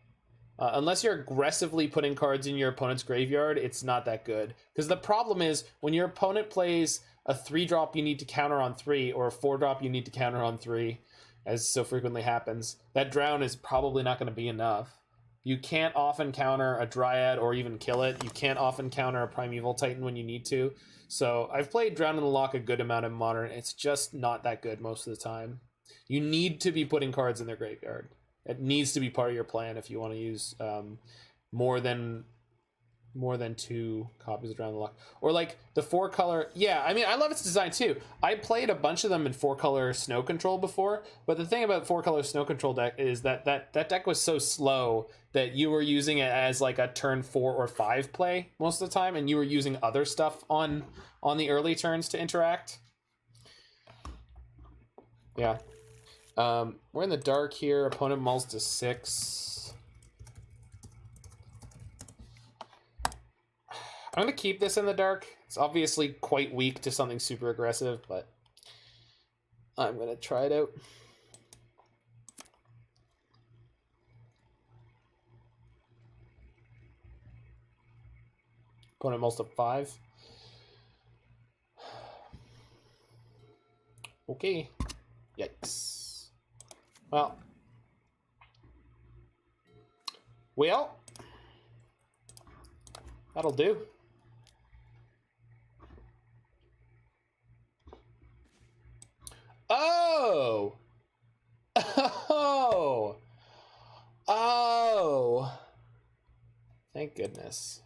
Unless you're aggressively putting cards in your opponent's graveyard, it's not that good. Because the problem is, when your opponent plays a 3-drop you need to counter on 3, or a 4-drop you need to counter on 3, as so frequently happens, that Drown is probably not going to be enough. You can't often counter a Dryad or even kill it. You can't often counter a Primeval Titan when you need to. So I've played Drown in the Lock a good amount in Modern. It's just not that good most of the time. You need to be putting cards in their graveyard. It needs to be part of your plan if you want to use more than 2 copies of Drown in the Lock. Or like the 4-color... Yeah, I mean, I love its design too. I played a bunch of them in 4-color Snow Control before, but the thing about 4-color Snow Control deck is that deck was so slow that you were using it as like a turn 4 or 5 play most of the time, and you were using other stuff on the early turns to interact. Yeah. We're in the dark here. Opponent mulls to 6. I'm going to keep this in the dark. It's obviously quite weak to something super aggressive, but I'm going to try it out. Opponent mulls to 5. Okay. Yikes. Well, that'll do. Oh! Oh! Oh! Thank goodness.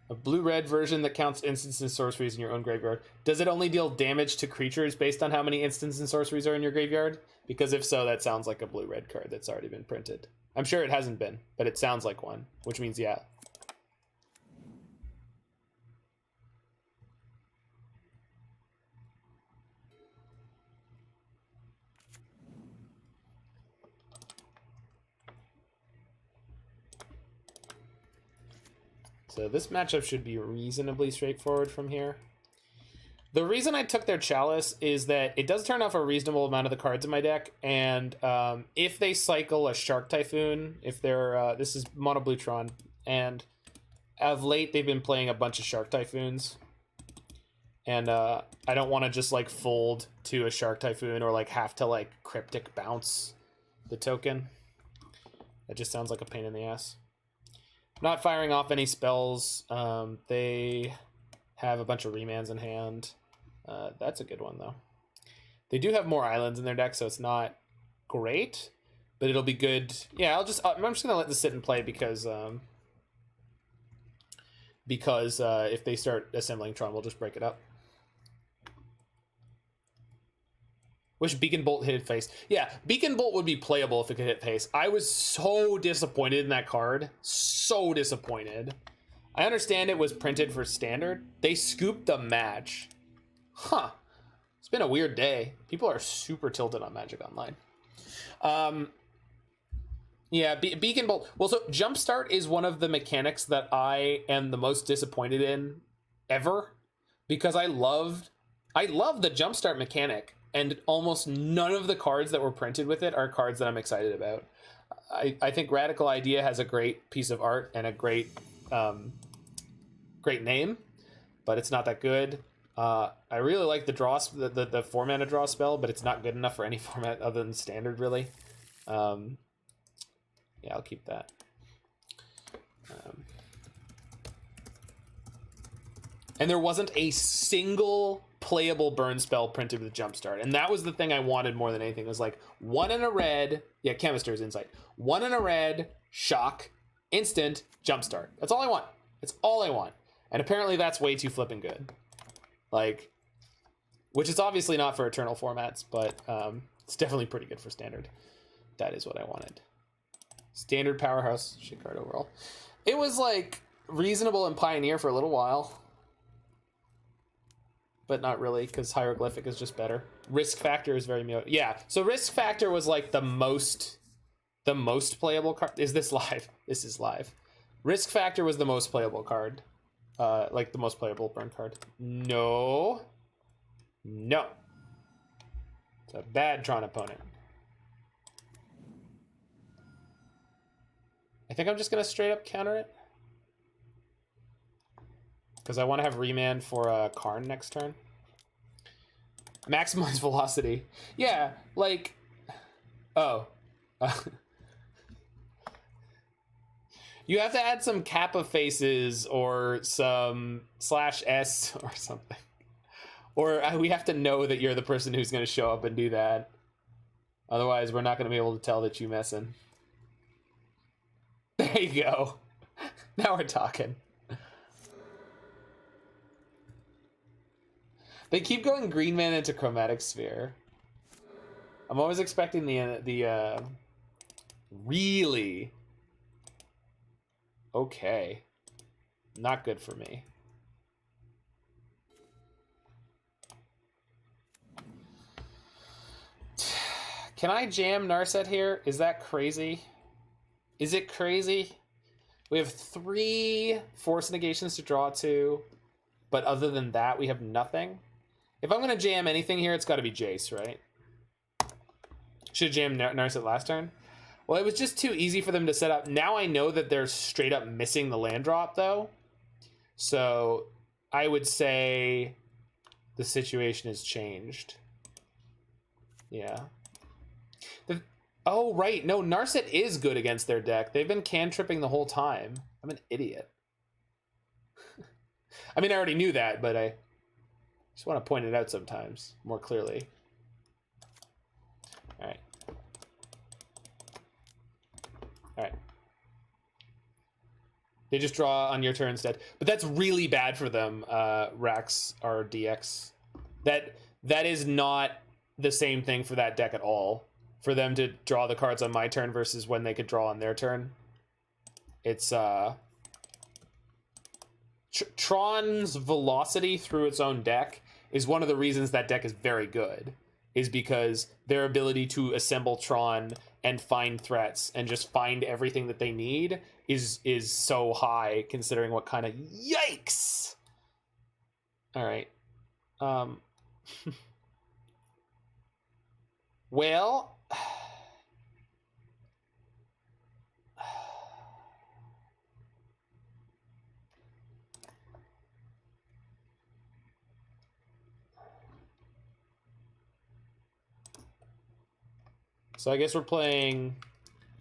A blue-red version that counts instants and sorceries in your own graveyard. Does it only deal damage to creatures based on how many instants and sorceries are in your graveyard? Because if so, that sounds like a blue-red card that's already been printed. I'm sure it hasn't been, but it sounds like one, which means yeah. So this matchup should be reasonably straightforward from here. The reason I took their Chalice is that it does turn off a reasonable amount of the cards in my deck, and if they cycle a Shark Typhoon, if they're this is Mono Blue Tron, and of late they've been playing a bunch of Shark Typhoons, and I don't want to just like fold to a Shark Typhoon or like have to like Cryptic bounce the token. That just sounds like a pain in the ass. Not firing off any spells. They have a bunch of remands in hand. That's a good one, though. They do have more islands in their deck, so it's not great, but it'll be good. Yeah, I'm just going to let this sit and play because if they start assembling Tron, we'll just break it up. Wish Beacon Bolt hit face. Yeah, Beacon Bolt would be playable if it could hit face. I was so disappointed in that card. So disappointed. I understand it was printed for standard. They scooped the match. Huh. It's been a weird day. People are super tilted on Magic Online. Yeah, Beacon Bolt. Well, so Jumpstart is one of the mechanics that I am the most disappointed in ever. Because I love the Jumpstart mechanic. And almost none of the cards that were printed with it are cards that I'm excited about. I think Radical Idea has a great piece of art and a great name, but it's not that good. I really like the draw the 4-mana draw spell, but it's not good enough for any format other than standard, really. Yeah, I'll keep that. And there wasn't a single playable burn spell printed with Jumpstart, and that was the thing I wanted more than anything. It was like 1 in a red, yeah, Chemister's Insight, 1 in a red, shock, instant, Jumpstart. That's all I want. It's all I want. And apparently that's way too flipping good. Like, which is obviously not for Eternal formats, but it's definitely pretty good for Standard. That is what I wanted. Standard powerhouse, shit card overall. It was like reasonable in Pioneer for a little while, but not really, because Hieroglyphic is just better. Risk Factor is very yeah. So Risk Factor was like the most playable card. Is this live? This is live. Risk Factor was the most playable card, like the most playable burn card. No. It's a bad Tron opponent. I think I'm just gonna straight up counter it, because I want to have Remand for Karn next turn. Maximize velocity. Yeah, like... Oh. You have to add some Kappa faces or some /S or something. Or we have to know that you're the person who's going to show up and do that. Otherwise, we're not going to be able to tell that you messing. There you go. Now we're talking. They keep going green mana into Chromatic Sphere. I'm always expecting the really... Okay. Not good for me. Can I jam Narset here? Is that crazy? Is it crazy? We have 3 Force Negations to draw to, but other than that, we have nothing. If I'm going to jam anything here, it's got to be Jace, right? Should have jammed Narset last turn. Well, it was just too easy for them to set up. Now I know that they're straight up missing the land drop, though. So I would say the situation has changed. Yeah. Oh, right. No, Narset is good against their deck. They've been cantripping the whole time. I'm an idiot. I mean, I already knew that, but I just want to point it out sometimes more clearly. All right. All right. They just draw on your turn instead. But that's really bad for them, Rax or DX. That is not the same thing for that deck at all. For them to draw the cards on my turn versus when they could draw on their turn. It's Tron's velocity through its own deck is one of the reasons that deck is very good, is because their ability to assemble Tron and find threats and just find everything that they need is so high, considering what kind of... Yikes! All right. Well... So I guess we're playing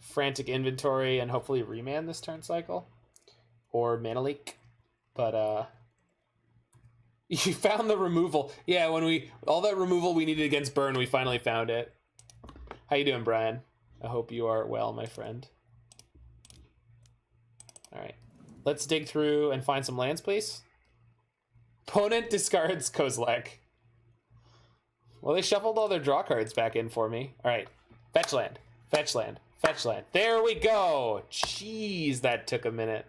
Frantic Inventory and hopefully Remand this turn cycle. Or Mana Leak. But, you found the removal. Yeah, when all that removal we needed against Burn, we finally found it. How you doing, Brian? I hope you are well, my friend. All right. Let's dig through and find some lands, please. Opponent discards Kozilek. Well, they shuffled all their draw cards back in for me. All right. Fetch land. Fetch land. Fetch land. There we go. Jeez, that took a minute.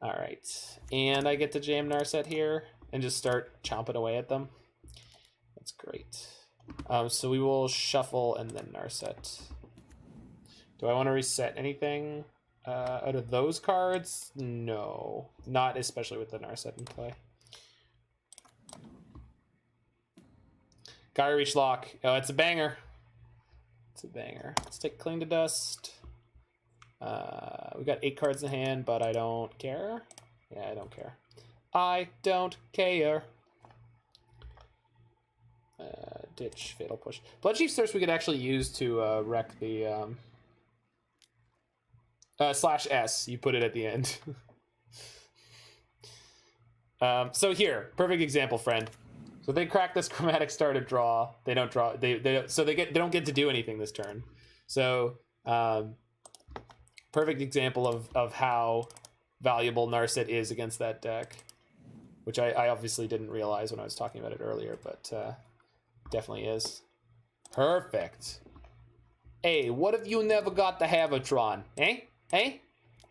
All right. And I get to jam Narset here and just start chomping away at them. That's great. So we will shuffle and then Narset. Do I want to reset anything out of those cards? No. Not especially with the Narset in play. Geier Reach Lock. Oh, it's a banger. It's a banger. Let's take Cling to Dust. We got 8 cards in hand, but I don't care. Yeah, I don't care. I don't care. Ditch, Fatal Push. Bloodchief's Thirst we could actually use to wreck the... /S, you put it at the end. So here, perfect example, friend. So they crack this Chromatic Star to draw. They don't draw. They don't get to do anything this turn. So perfect example of how valuable Narset is against that deck. which I obviously didn't realize when I was talking about it earlier, but definitely is. Perfect. Hey, what if you never got to have a Tron? Eh? Eh?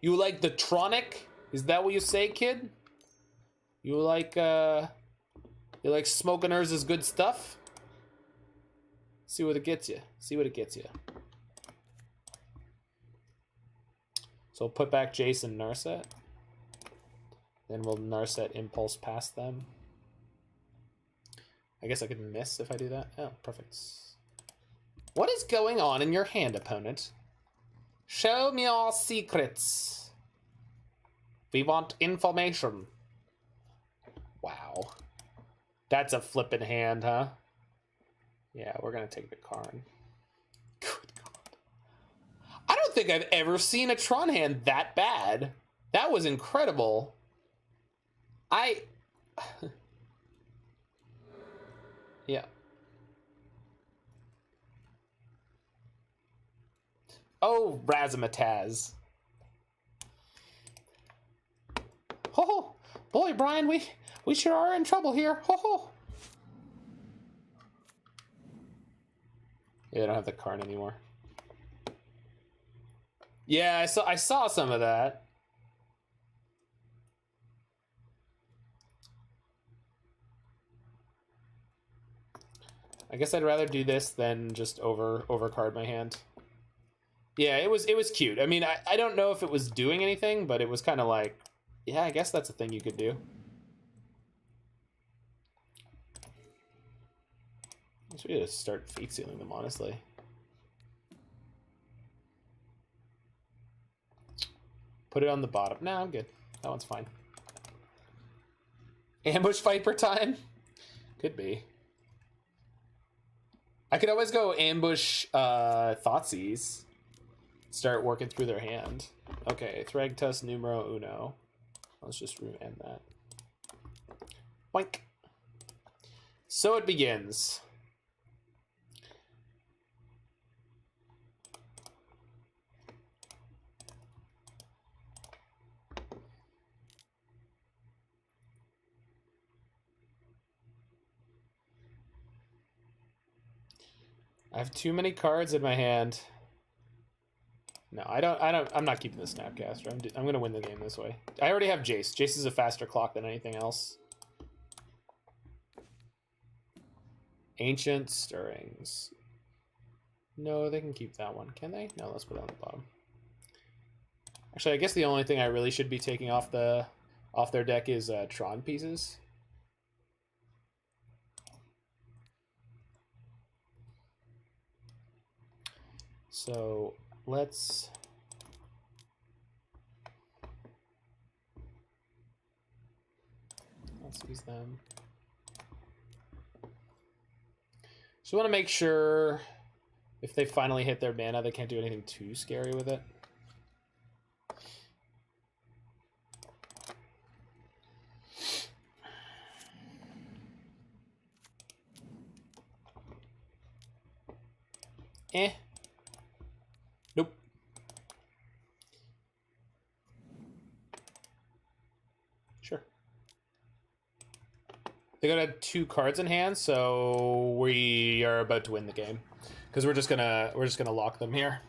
You like the Tronic? Is that what you say, kid? You like smoking hers is good stuff? See what it gets you. See what it gets you. So put back Jace and Narset. Then we'll Narset Impulse past them. I guess I could miss if I do that. Oh, perfect. What is going on in your hand, opponent? Show me all secrets. We want information. Wow. That's a flippin' hand, huh? Yeah, we're gonna take the Karn. Good God. I don't think I've ever seen a Tron hand that bad. That was incredible. Yeah. Oh, Razzmatazz. Ho ho! Boy, Brian, we sure are in trouble here. Ho ho! Yeah, I don't have the Karn anymore. Yeah, I saw some of that. I guess I'd rather do this than just overcard my hand. Yeah, it was cute. I mean, I don't know if it was doing anything, but it was kind of like, yeah, I guess that's a thing you could do. I should just start fate sealing them, honestly. Put it on the bottom. No, I'm good. That one's fine. Ambush Viper time? Could be. I could always go ambush Thoughtseize. Start working through their hand. Okay, Thragtusk numero uno. Let's just end that. Boink. So it begins. I have too many cards in my hand. No, I'm not keeping the Snapcaster. I'm gonna win the game this way. I already have Jace. Jace is a faster clock than anything else. Ancient Stirrings. No, they can keep that one. Can they? No, let's put it on the bottom. Actually, I guess the only thing I really should be taking off their deck is Tron pieces. So let's use them. Just want to make sure if they finally hit their mana, they can't do anything too scary with it. Nope. Sure. They got 2 cards in hand, so we are about to win the game because we're just gonna lock them here.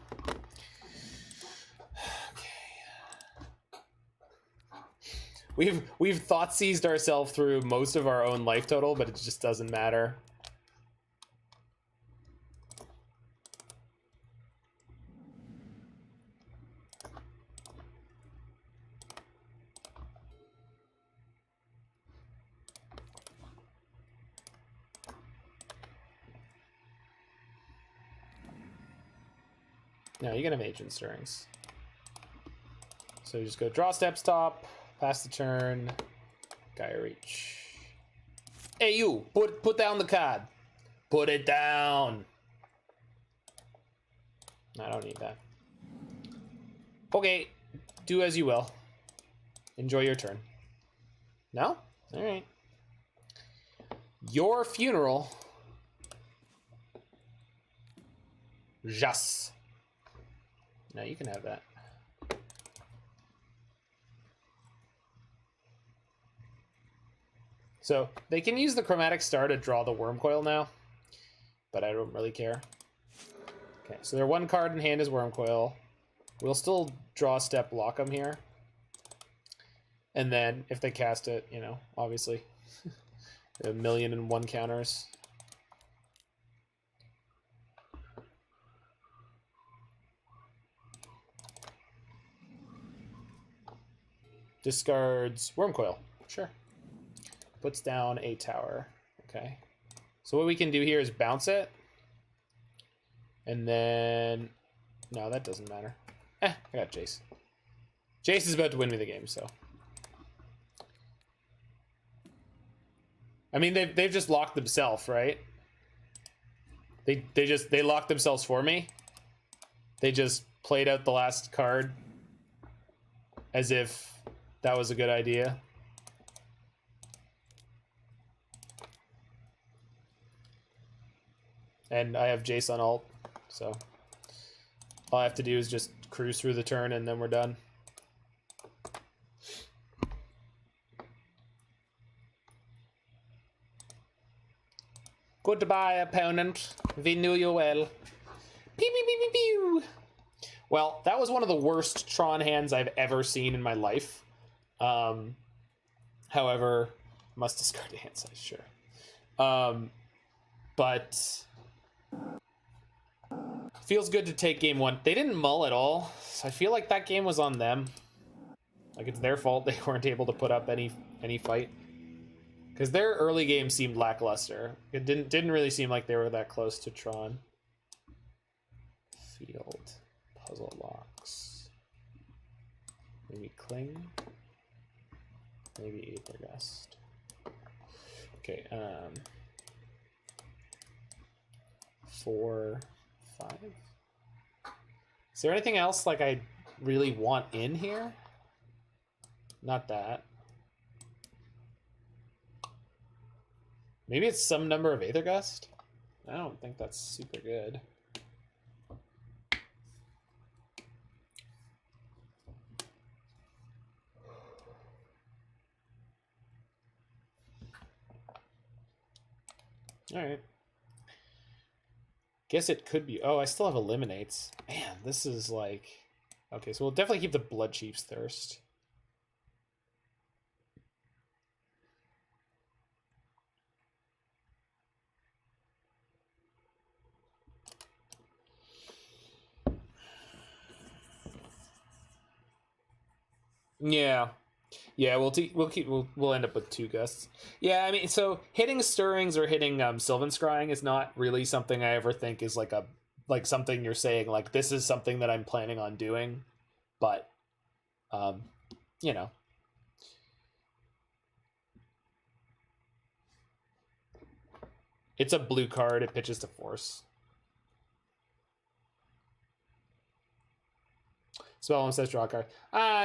Okay. We've Thoughtseized ourselves through most of our own life total, but it just doesn't matter. No, you're gonna have Ancient Stirrings. So you just go draw step stop, pass the turn, Geier reach. Hey you, put down the card. Put it down. I don't need that. Okay, do as you will. Enjoy your turn. No? Alright. Your funeral. Jace. No, you can have that. So they can use the Chromatic Star to draw the Wormcoil now, but I don't really care. Okay, so their one card in hand is Wormcoil. We'll still draw step lock them here. And then if they cast it, you know, obviously, 1,000,001 counters. Discards Wormcoil. Sure. Puts down a tower. Okay. So what we can do here is bounce it. And then... No, that doesn't matter. I got Jace. Jace is about to win me the game, so... I mean, they've just locked themselves, right? They locked themselves for me. They just played out the last card as if that was a good idea. And I have Jace on ult, so all I have to do is just cruise through the turn and then we're done. Goodbye, opponent. We knew you well. Pew, pew, pew, pew, pew. Well, that was one of the worst Tron hands I've ever seen in my life. However, must discard a hand size, sure. But feels good to take game one. They didn't mull at all, so I feel like that game was on them. Like it's their fault they weren't able to put up any fight. Because their early game seemed lackluster. It didn't really seem like they were that close to Tron. Field. Puzzle locks. Maybe Cling. Maybe Aether Gust. Okay, 4, 5. Is there anything else like I really want in here? Not that. Maybe it's some number of Aether Gust? I don't think that's super good. Alright. Guess it could be... Oh, I still have Eliminates. Man, this is like... Okay, so we'll definitely keep the Bloodchief's Thirst. Yeah, we'll end up with 2 gusts. Yeah, I mean, so hitting Stirrings or hitting Sylvan Scrying is not really something I ever think is like something you're saying like this is something that I'm planning on doing, but you know, it's a blue card. It pitches to Force. Spellbomb says draw a card.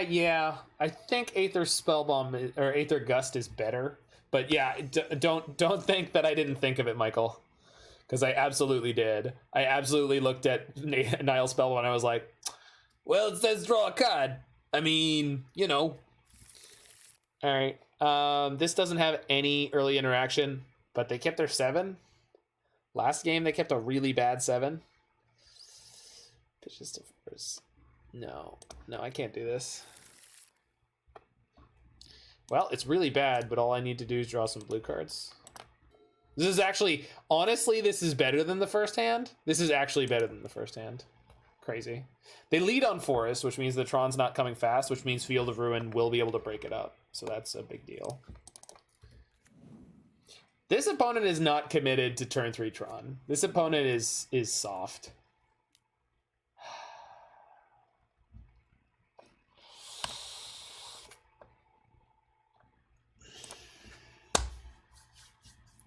Yeah. I think Aether Spellbomb or Aether Gust is better. But yeah, don't think that I didn't think of it, Michael. Because I absolutely did. I absolutely looked at Nihil Spellbomb and I was like, well, it says draw a card. I mean, you know. Alright. This doesn't have any early interaction, but they kept their 7. Last game they kept a really bad 7. Pitches to Force. No, I can't do this. Well, it's really bad, but all I need to do is draw some blue cards. This is actually, honestly, this is better than the first hand. This is actually better than the first hand. Crazy. They lead on Forest, which means the Tron's not coming fast, which means Field of Ruin will be able to break it up. So that's a big deal. This opponent is not committed to turn 3 Tron. This opponent is soft.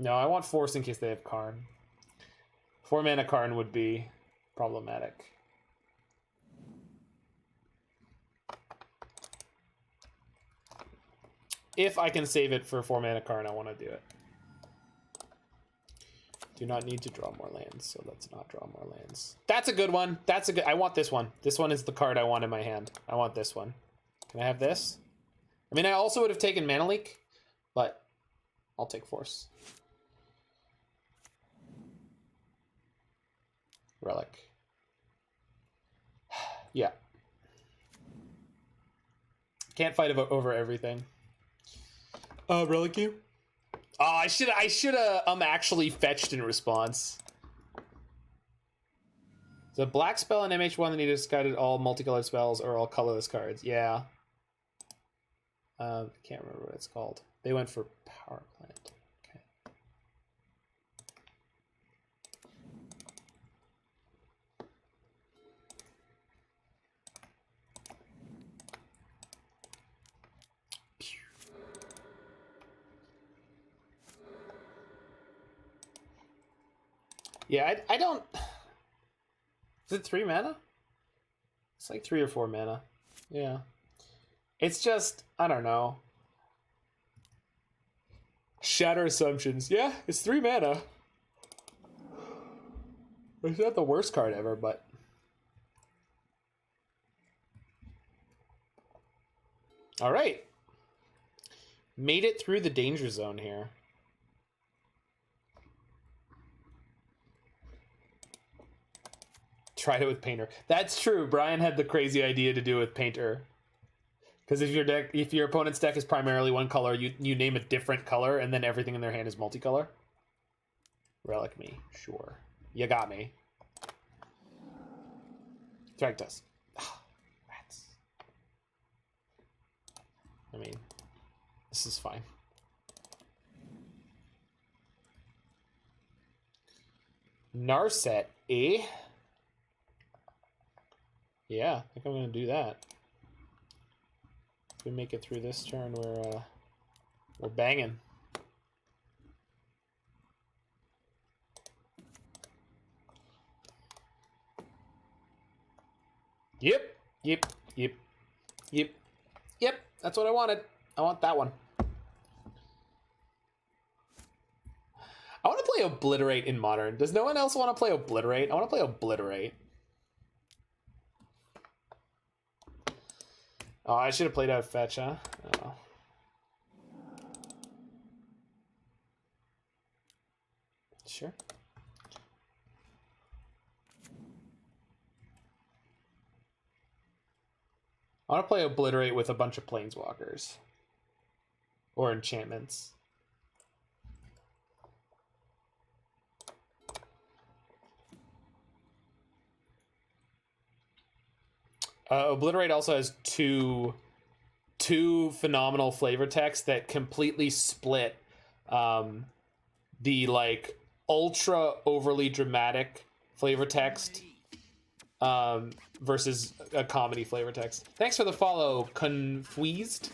No, I want Force in case they have Karn. 4 mana Karn would be problematic. If I can save it for 4 mana Karn, I want to do it. Do not need to draw more lands, so let's not draw more lands. That's a good one. That's a good... I want this one. This one is the card I want in my hand. I want this one. Can I have this? I mean, I also would have taken Mana Leak, but... I'll take Force. Relic. Yeah. Can't fight over everything. Relic you? Oh, I should have actually fetched in response. The black spell in MH1 that need discarded all multicolored spells or all colorless cards. Yeah. I can't remember what it's called. They went for power plant. Okay. Yeah, I don't... Is it 3 mana? It's like 3 or 4 mana. Yeah. It's just, I don't know. Shatter Assumptions. Yeah, it's 3 mana. It's not the worst card ever, but... Alright. Made it through the danger zone here. Tried it with Painter. That's true. Brian had the crazy idea to do it with Painter. Because if your opponent's deck is primarily one color, you name a different color, and then everything in their hand is multicolor. Relic me, sure. You got me. Thragtusk. Rats. I mean, this is fine. Narset, eh? Yeah, I think I'm gonna do that. If we make it through this turn, we're banging. Yep. That's what I wanted. I want that one. I want to play Obliterate in Modern. Does no one else want to play Obliterate? I want to play Obliterate. Oh, I should have played out Fetch, huh? Oh. Sure. I want to play Obliterate with a bunch of Planeswalkers. Or enchantments. Obliterate also has two phenomenal flavor texts that completely split the like ultra overly dramatic flavor text versus a comedy flavor text. Thanks for the follow, Confuised.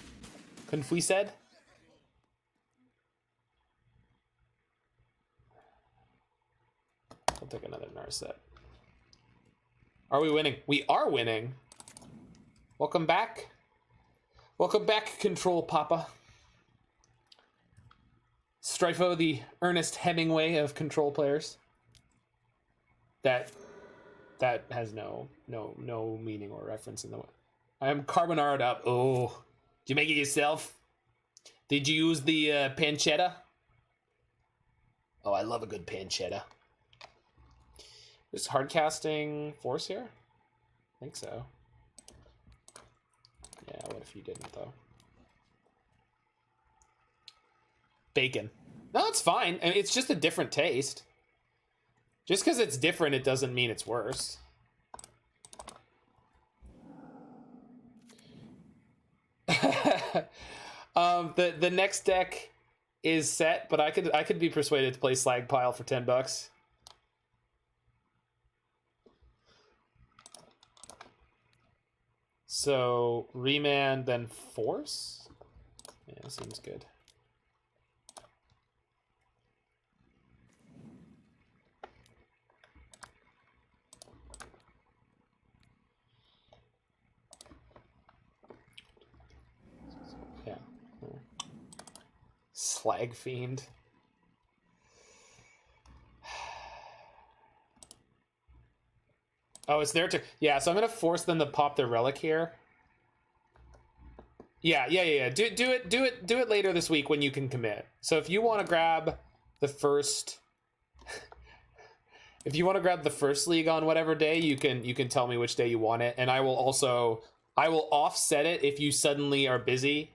I'll take another Narset. Are we winning? We are winning. Welcome back. Welcome back, Control Papa. Strifo, the Ernest Hemingway of Control players. That has no meaning or reference in the way. I am carbonara'd up. Oh, did you make it yourself? Did you use the pancetta? Oh, I love a good pancetta. Is hard casting Force here? I think so. Yeah, what if you didn't, though? Bacon. No, it's fine. I mean, it's just a different taste. Just because it's different, it doesn't mean it's worse. The next deck is set, but I could be persuaded to play Slag Pile for $10. So, Remand, then Force? Yeah, seems good. Yeah. Slag Fiend. Oh, it's their turn. Yeah, so I'm going to force them to pop their Relic here. Yeah. Do it later this week when you can commit. So if you want to grab the first, if you want to grab the first league on whatever day, you can tell me which day you want it, and I will offset it if you suddenly are busy.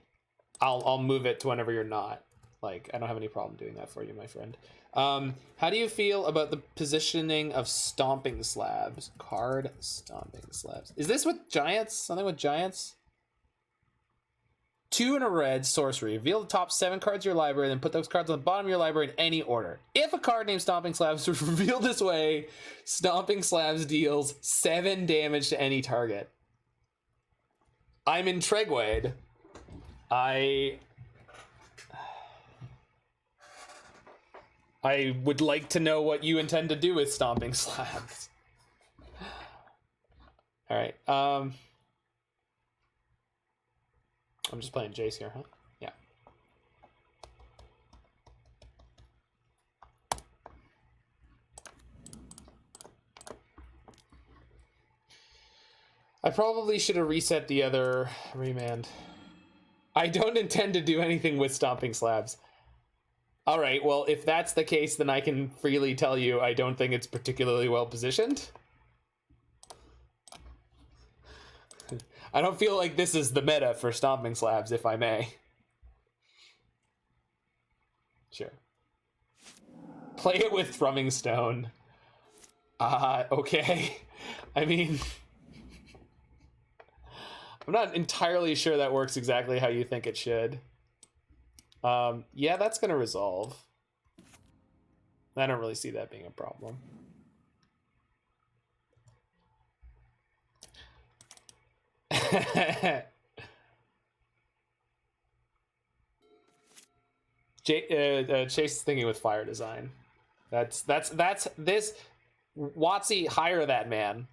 I'll move it to whenever you're not. Like, I don't have any problem doing that for you, my friend. How do you feel about the positioning of Stomping Slabs? Card Stomping Slabs. Is this with Giants? Something with Giants? 2 and a red sorcery. Reveal the top 7 cards of your library, then put those cards on the bottom of your library in any order. If a card named Stomping Slabs is revealed this way, Stomping Slabs deals 7 damage to any target. I'm intrigued. I would like to know what you intend to do with Stomping Slabs. All right. I'm just playing Jace here, huh? Yeah. I probably should have reset the other Remand. I don't intend to do anything with Stomping Slabs. All right, well, if that's the case, then I can freely tell you I don't think it's particularly well positioned. I don't feel like this is the meta for Stomping Slabs, if I may. Sure. Play it with Thrumming Stone. Okay. I mean, I'm not entirely sure that works exactly how you think it should. Yeah, that's gonna resolve. I don't really see that being a problem. Chase is thinking with fire design. That's this. Watsy, hire that man.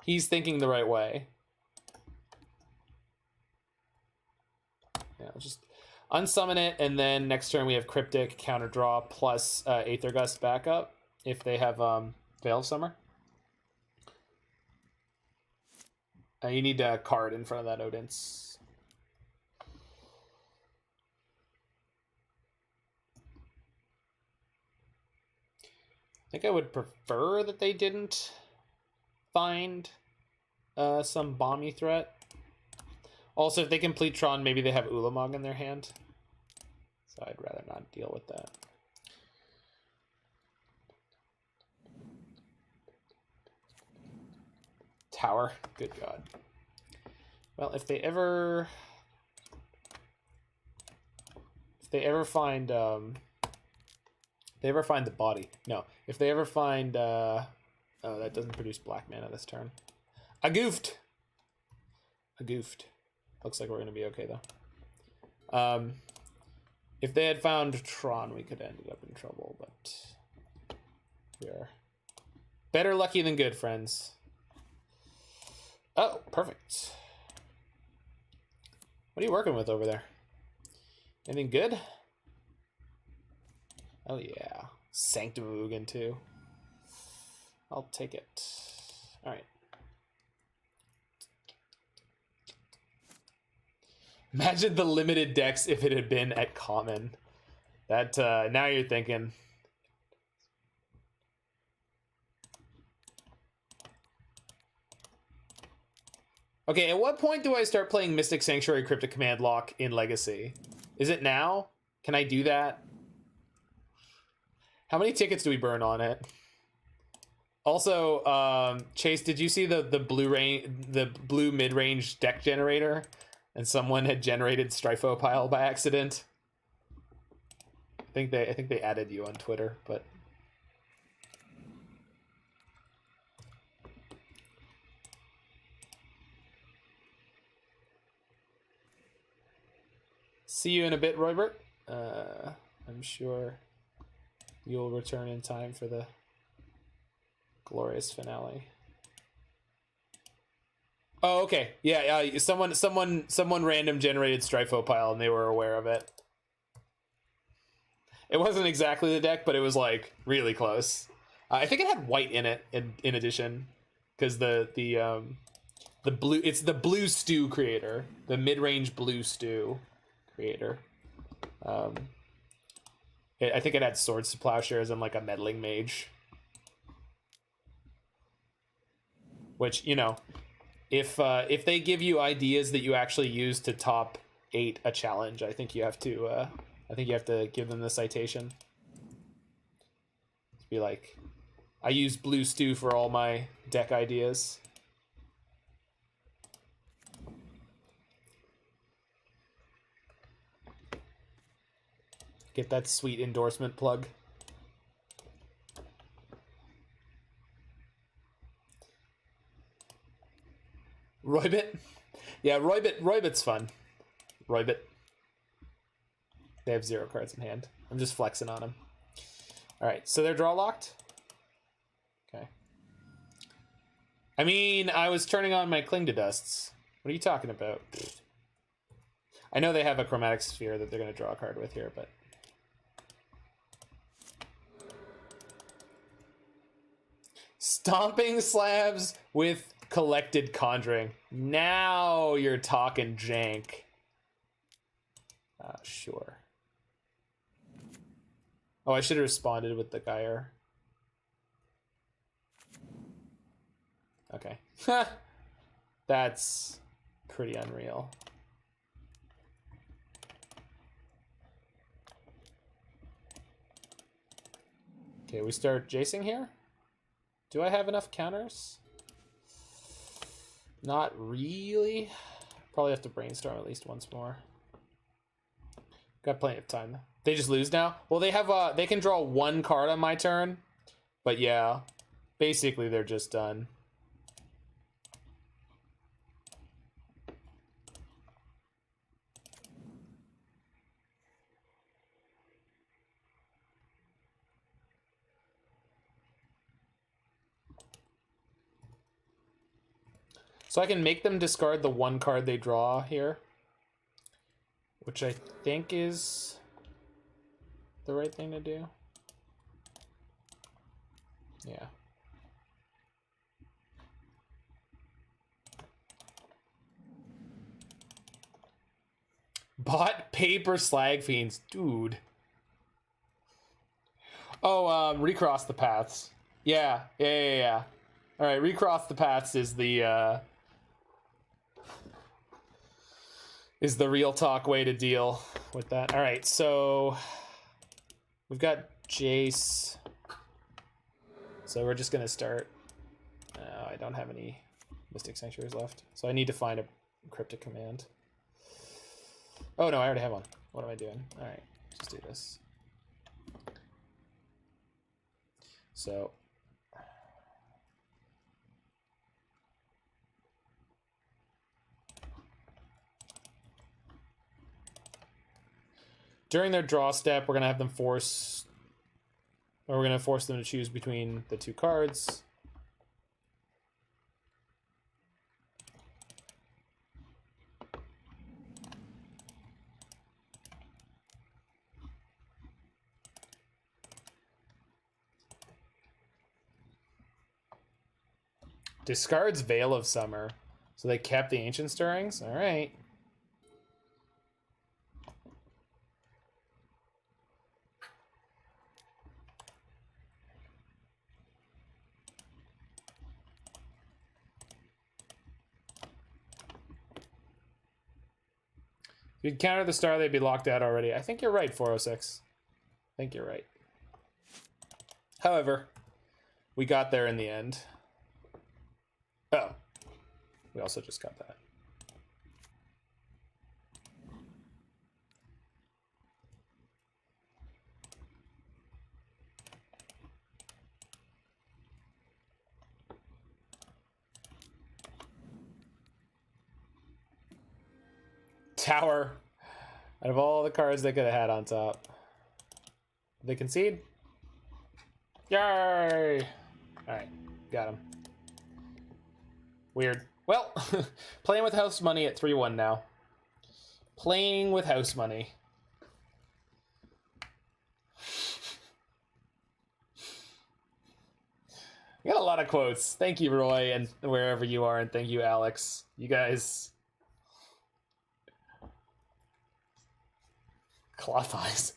He's thinking the right way. Yeah, I'll just unsummon it, and then next turn we have Cryptic, counter draw, plus Aether Gust backup if they have Veil of Summer. You need a card in front of that Odin's. I think I would prefer that they didn't find some bomby threat. Also, if they complete Tron, maybe they have Ulamog in their hand. So I'd rather not deal with that. Tower. Good God. Well, if they ever find the body. No. If they ever find oh, that doesn't produce black mana this turn. I goofed. Looks like we're gonna be okay though. If they had found Tron, we could have ended up in trouble, but we are better lucky than good, friends. Oh, perfect. What are you working with over there? Anything good? Oh yeah, Sanctum of Ugin too. I'll take it. All right. Imagine the limited decks if it had been at common. That now you're thinking. Okay, at what point do I start playing Mystic Sanctuary Cryptic Command Lock in Legacy? Is it now? Can I do that? How many tickets do we burn on it? Also, Chase, did you see the blue mid-range deck generator? And someone had generated Stryfopile by accident. I think they added you on Twitter, but see you in a bit, Roybert. I'm sure you'll return in time for the glorious finale. Oh, okay. Yeah, someone random generated Stryfopile and they were aware of it. It wasn't exactly the deck, but it was like really close. I think it had white in it in addition, because the The blue, it's the blue stew creator, the mid-range blue stew creator. I think it had Swords to Plowshares and like a meddling mage. Which, you know, if they give you ideas that you actually use to top 8 a challenge, I think you have to give them the citation. Be like, I use blue stew for all my deck ideas. Get that sweet endorsement plug. Roybit? Yeah, Roybit's fun. Roybit. They have 0 cards in hand. I'm just flexing on them. Alright, so they're draw locked? Okay. I mean, I was turning on my Cling to Dusts. What are you talking about? I know they have a Chromatic Sphere that they're going to draw a card with here, but... Stomping Slabs with Collected Conjuring. Now you're talking jank. Sure. Oh, I should have responded with the Geier. Okay. That's pretty unreal. Okay, we start Jacing here. Do I have enough counters? Not really. Probably have to brainstorm at least once more. Got plenty of time. They just lose now? Well, they have they can draw 1 card on my turn. But yeah, basically they're just done. So I can make them discard the 1 card they draw here, which I think is the right thing to do. Yeah. Bought paper Slag Fiends, dude. Oh, Recross the Paths. Yeah. All right, Recross the Paths is the real talk way to deal with that. All right, so we've got Jace. So we're just gonna start. I don't have any Mystic Sanctuaries left, so I need to find a Cryptic Command. Oh no, I already have one. What am I doing? All right, just do this. So. During their draw step, we're going to have them force... Or we're going to force them to choose between the 2 cards. Discards Veil of Summer. So they kept the Ancient Stirrings? Alright. If you'd counter the star, they'd be locked out already. I think you're right, 406. I think you're right. However, we got there in the end. Oh. We also just got that. Tower. Out of all the cards they could have had on top. They concede? Yay! Alright, got him. Weird. Well, playing with house money at 3-1 now. Playing with house money. We got a lot of quotes. Thank you, Roy, and wherever you are, and thank you, Alex. You guys. Cloth eyes.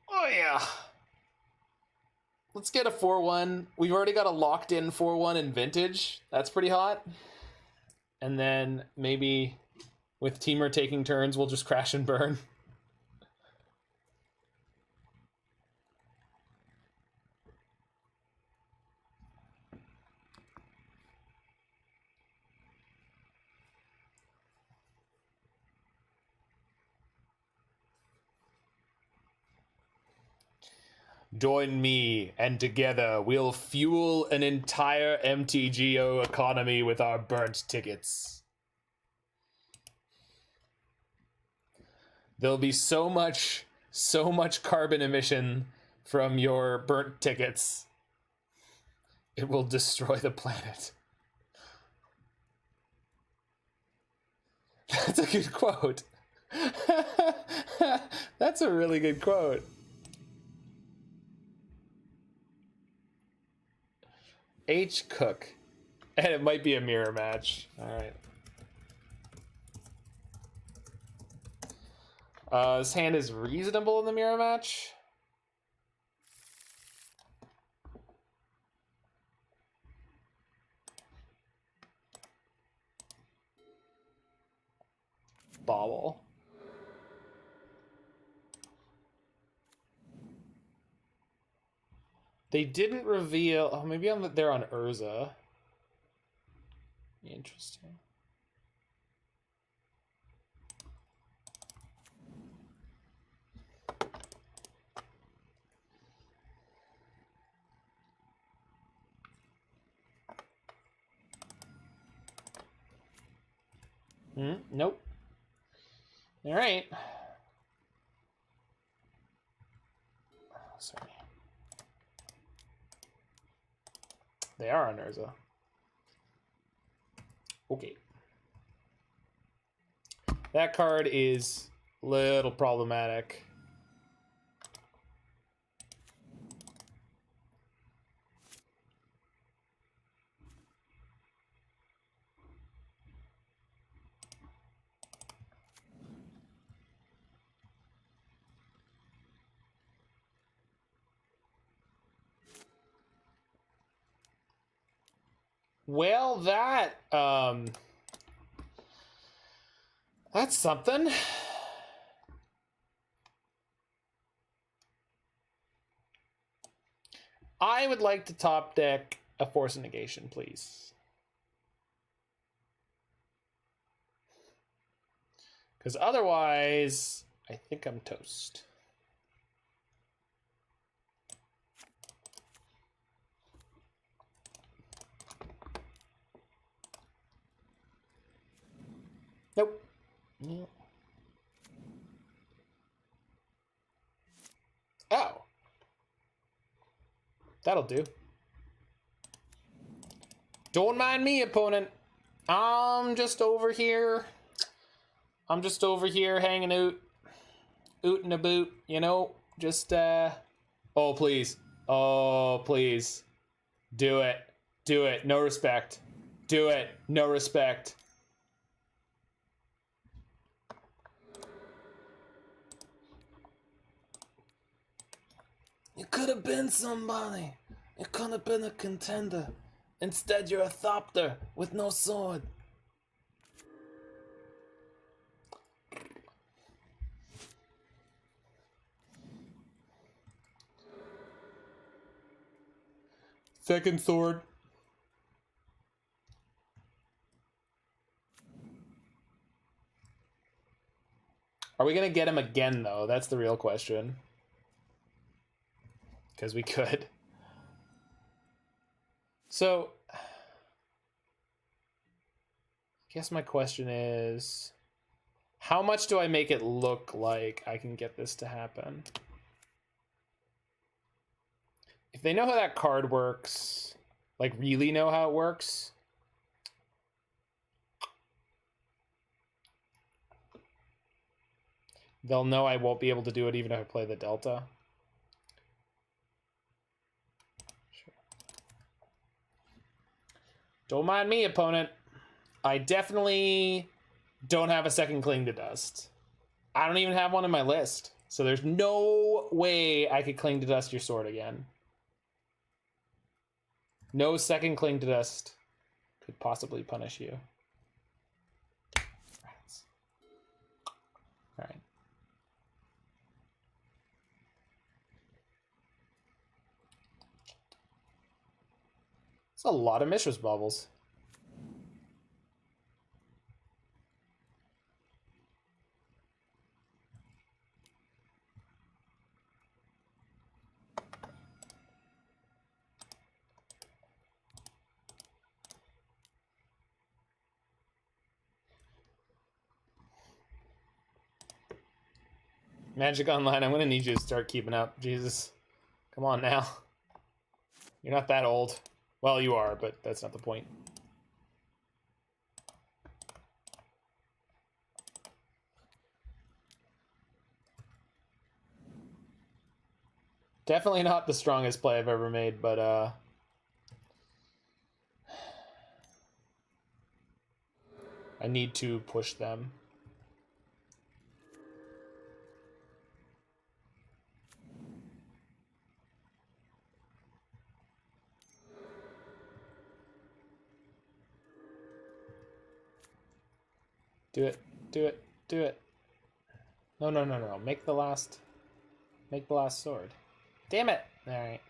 Oh, yeah. Let's get a 4-1. We've already got a locked-in 4-1 in Vintage. That's pretty hot. And then maybe with Teamer taking turns, we'll just crash and burn. Join me, and together we'll fuel an entire MTGO economy with our burnt tickets. There'll be so much carbon emission from your burnt tickets. It will destroy the planet. That's a good quote. That's a really good quote. H. Cook. And it might be a mirror match. Alright. His hand is reasonable in the mirror match. Bobble. They didn't reveal. Oh, maybe they're on Urza. Interesting. Nope. All right. Sorry. They are on Urza. Okay. That card is a little problematic. Well, that's something. I would like to top deck a Force of Negation, please. Because otherwise, I think I'm toast. Nope. No. Oh. That'll do. Don't mind me, opponent. I'm just over here hanging out. Ootin' a boot, you know? Just, Oh, please. Oh, please. Do it. Do it. No respect. Do it. No respect. You could have been somebody. You could have been a contender. Instead, you're a Thopter with no sword. Second sword. Are we gonna get him again, though? That's the real question. Because we could. So, I guess my question is, how much do I make it look like I can get this to happen? If they know how that card works, like really know how it works, They'll know I won't be able to do it even if I play the Delta. Sure. Don't mind me, opponent. I definitely don't have a second Cling to Dust. I don't even have one in my list. So there's no way I could Cling to Dust your sword again. No second Cling to Dust could possibly punish you. All right. It's a lot of Mishra's Baubles. Magic Online, I'm gonna need you to start keeping up. Jesus. Come on now. You're not that old. Well, you are, but that's not the point. Definitely not the strongest play I've ever made, but I need to push them. Do it, do it, do it. No, no, no, no. Make the last sword. Damn it. All right.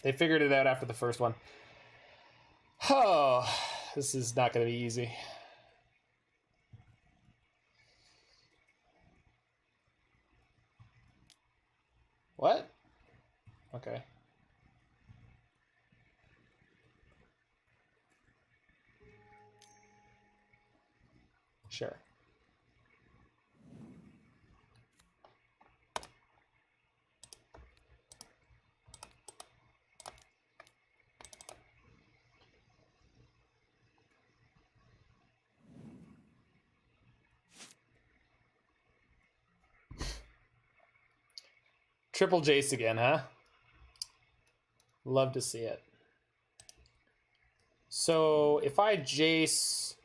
They figured it out after the first one. Oh, this is not going to be easy. What? Okay. Sure. Triple Jace again, huh? Love to see it. So if I Jace,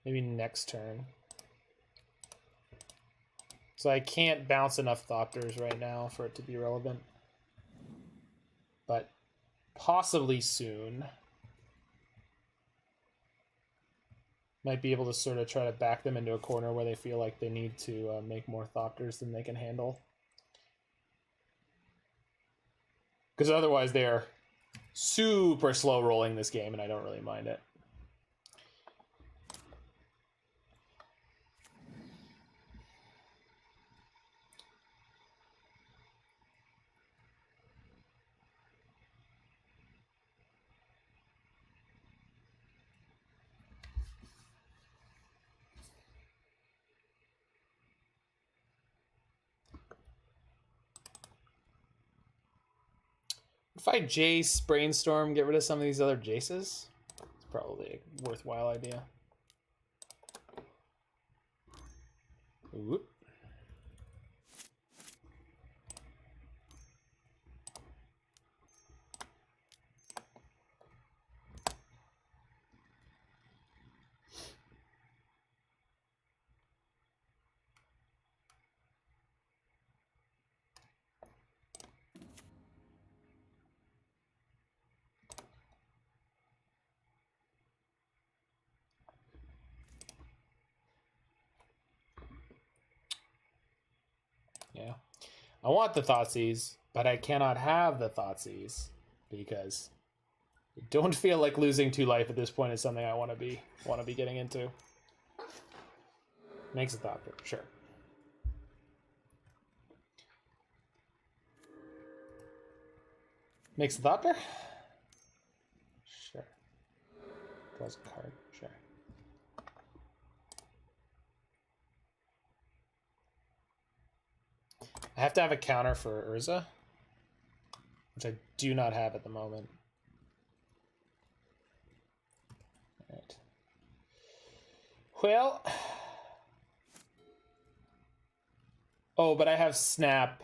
maybe next turn. So I can't bounce enough Thopters right now for it to be relevant. But possibly soon. Might be able to sort of try to back them into a corner where they feel like they need to make more Thopters than they can handle. Because otherwise they are super slow rolling this game, and I don't really mind it. If I Jace, Brainstorm, get rid of some of these other Jaces, it's probably a worthwhile idea. Whoop. Yeah. I want the Thoughtseize, but I cannot have the Thoughtseize because I don't feel like losing 2 life at this point is something I want to be getting into. Makes a Thopter, sure. Makes a Thopter? Sure. Draws a card, sure. I have to have a counter for Urza, which I do not have at the moment. All right. Well, Oh, but I have Snap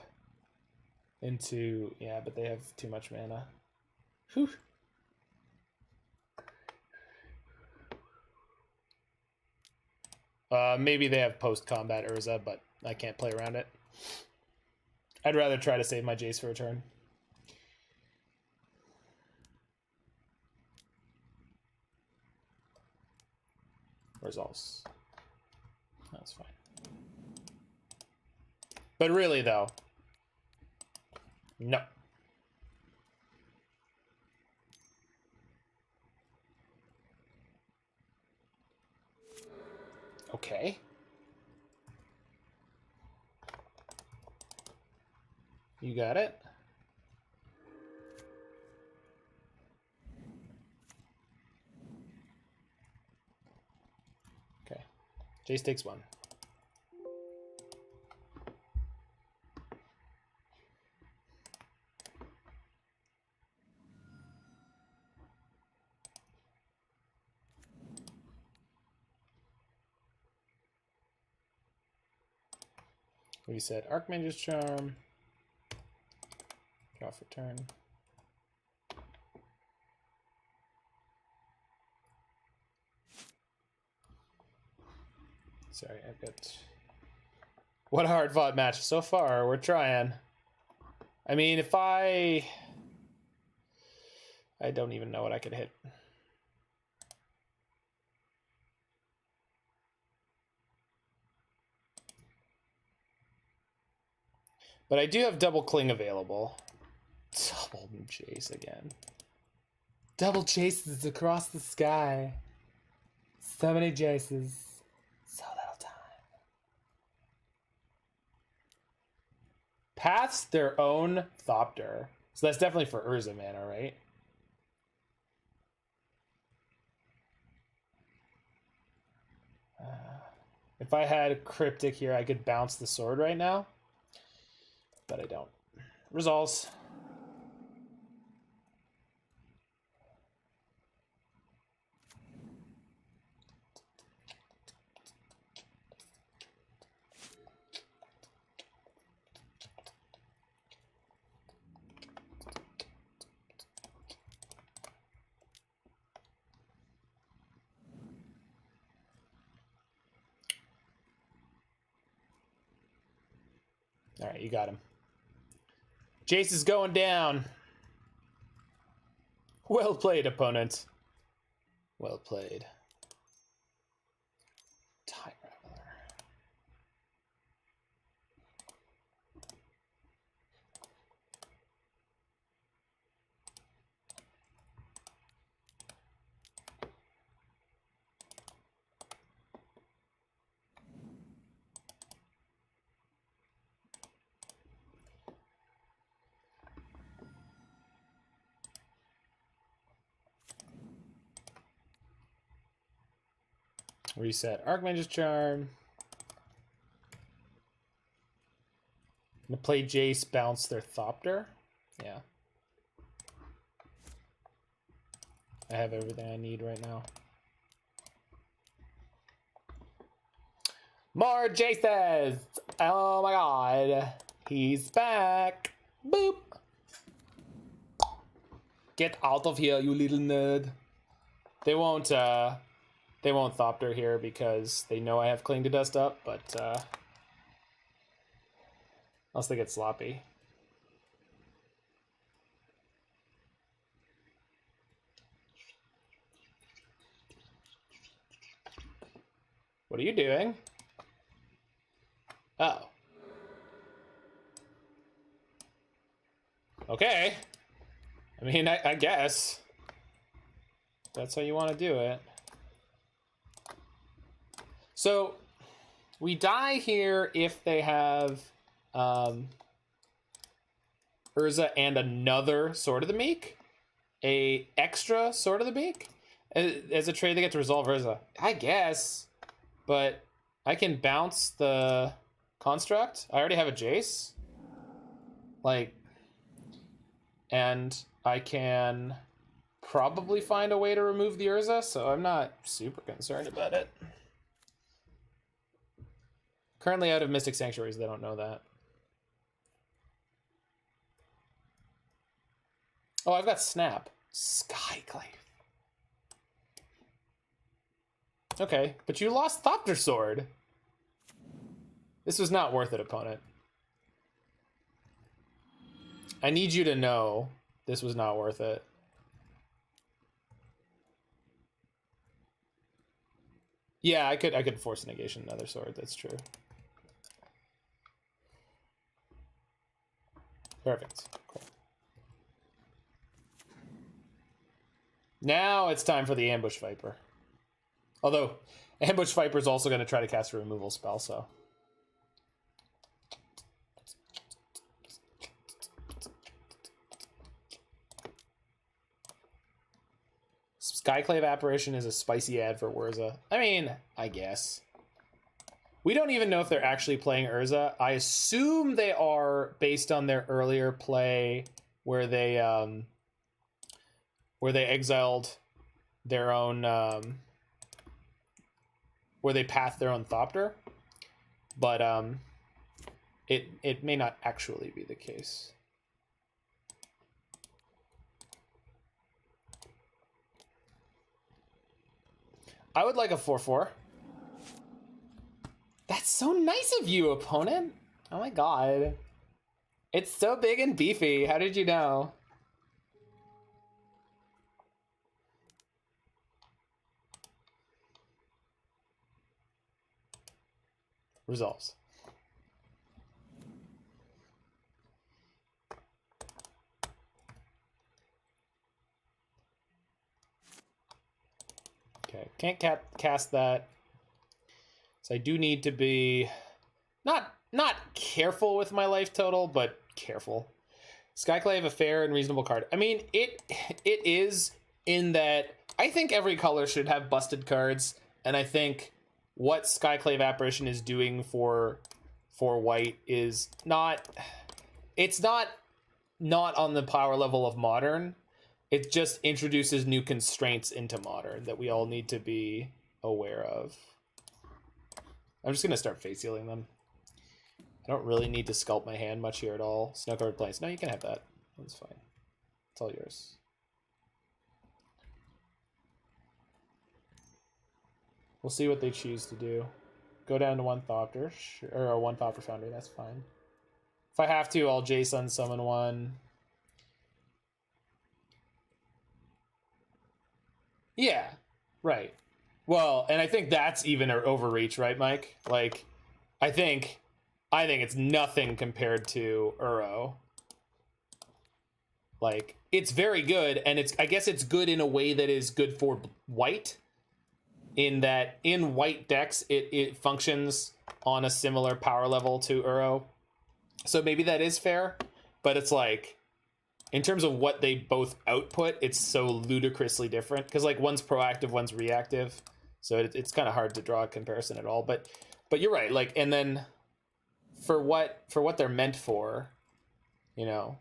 into... Yeah, but they have too much mana. Whew. Maybe they have post-combat Urza, but I can't play around it. I'd rather try to save my Jace for a turn. Results. That's fine. But really, though, no. Okay. You got it. Okay. Jace takes one. We said Archmage's Charm. Draw for turn. Sorry, I've got... What a hard-fought match so far. We're trying. I mean, if I don't even know what I could hit. But I do have double Cling available. Double Jace again. Double Jaces across the sky. So many Jaces. So little time. Paths their own Thopter. So that's definitely for Urza mana, right? If I had Cryptic here, I could bounce the sword right now. But I don't. Results. All right, you got him. Jace is going down. Well played, opponent. Well played. Time Raveler. Reset Archmage's Charm. I'm gonna play Jace, bounce their Thopter. Yeah. I have everything I need right now. More Jaces! Oh my god. He's back. Boop. Get out of here, you little nerd. They won't Thopter here because they know I have Cling to Dust up, but unless they get sloppy. What are you doing? Oh. Okay. I mean, I guess. That's how you want to do it. So, we die here if they have Urza and another Sword of the Meek. A extra Sword of the Meek. As a trade, they get to resolve Urza. I guess. But I can bounce the Construct. I already have a Jace. Like, and I can probably find a way to remove the Urza, so I'm not super concerned about it. Currently out of Mystic Sanctuaries, they don't know that. Oh, I've got Snap. Skyclave. Okay, but you lost Thopter Sword. This was not worth it, opponent. I need you to know this was not worth it. Yeah, I could Force of Negation another sword, that's true. Perfect. Cool. Now it's time for the Ambush Viper. Although, Ambush Viper is also going to try to cast a removal spell, so. Skyclave Apparition is a spicy ad for Urza. I mean, I guess. We don't even know if they're actually playing Urza. I assume they are based on their earlier play where they exiled their own where they pathed their own Thopter. But it may not actually be the case. I would like a 4/4. That's so nice of you, opponent. Oh my god. It's so big and beefy. How did you know? Resolves. Okay, can't cast that. So I do need to be not careful with my life total, but careful. Skyclave, a fair and reasonable card. I mean, it is in that I think every color should have busted cards, and I think what Skyclave Apparition is doing for white is not on the power level of Modern. It just introduces new constraints into Modern that we all need to be aware of. I'm just going to start face sealing them. I don't really need to sculpt my hand much here at all. Snow-covered plains. No, you can have that. That's fine. It's all yours. We'll see what they choose to do. Go down to one Thopter, or one Thopter Foundry, that's fine. If I have to, I'll Jace unsummon one. Yeah, right. Well, and I think that's even an overreach, right, Mike? Like, I think it's nothing compared to Uro. Like, it's very good, and I guess it's good in a way that is good for white. In that, in white decks, it functions on a similar power level to Uro. So maybe that is fair, but it's like, in terms of what they both output, it's so ludicrously different. Because like one's proactive, one's reactive. So it's kind of hard to draw a comparison at all. But you're right. Like, and then for what they're meant for, you know,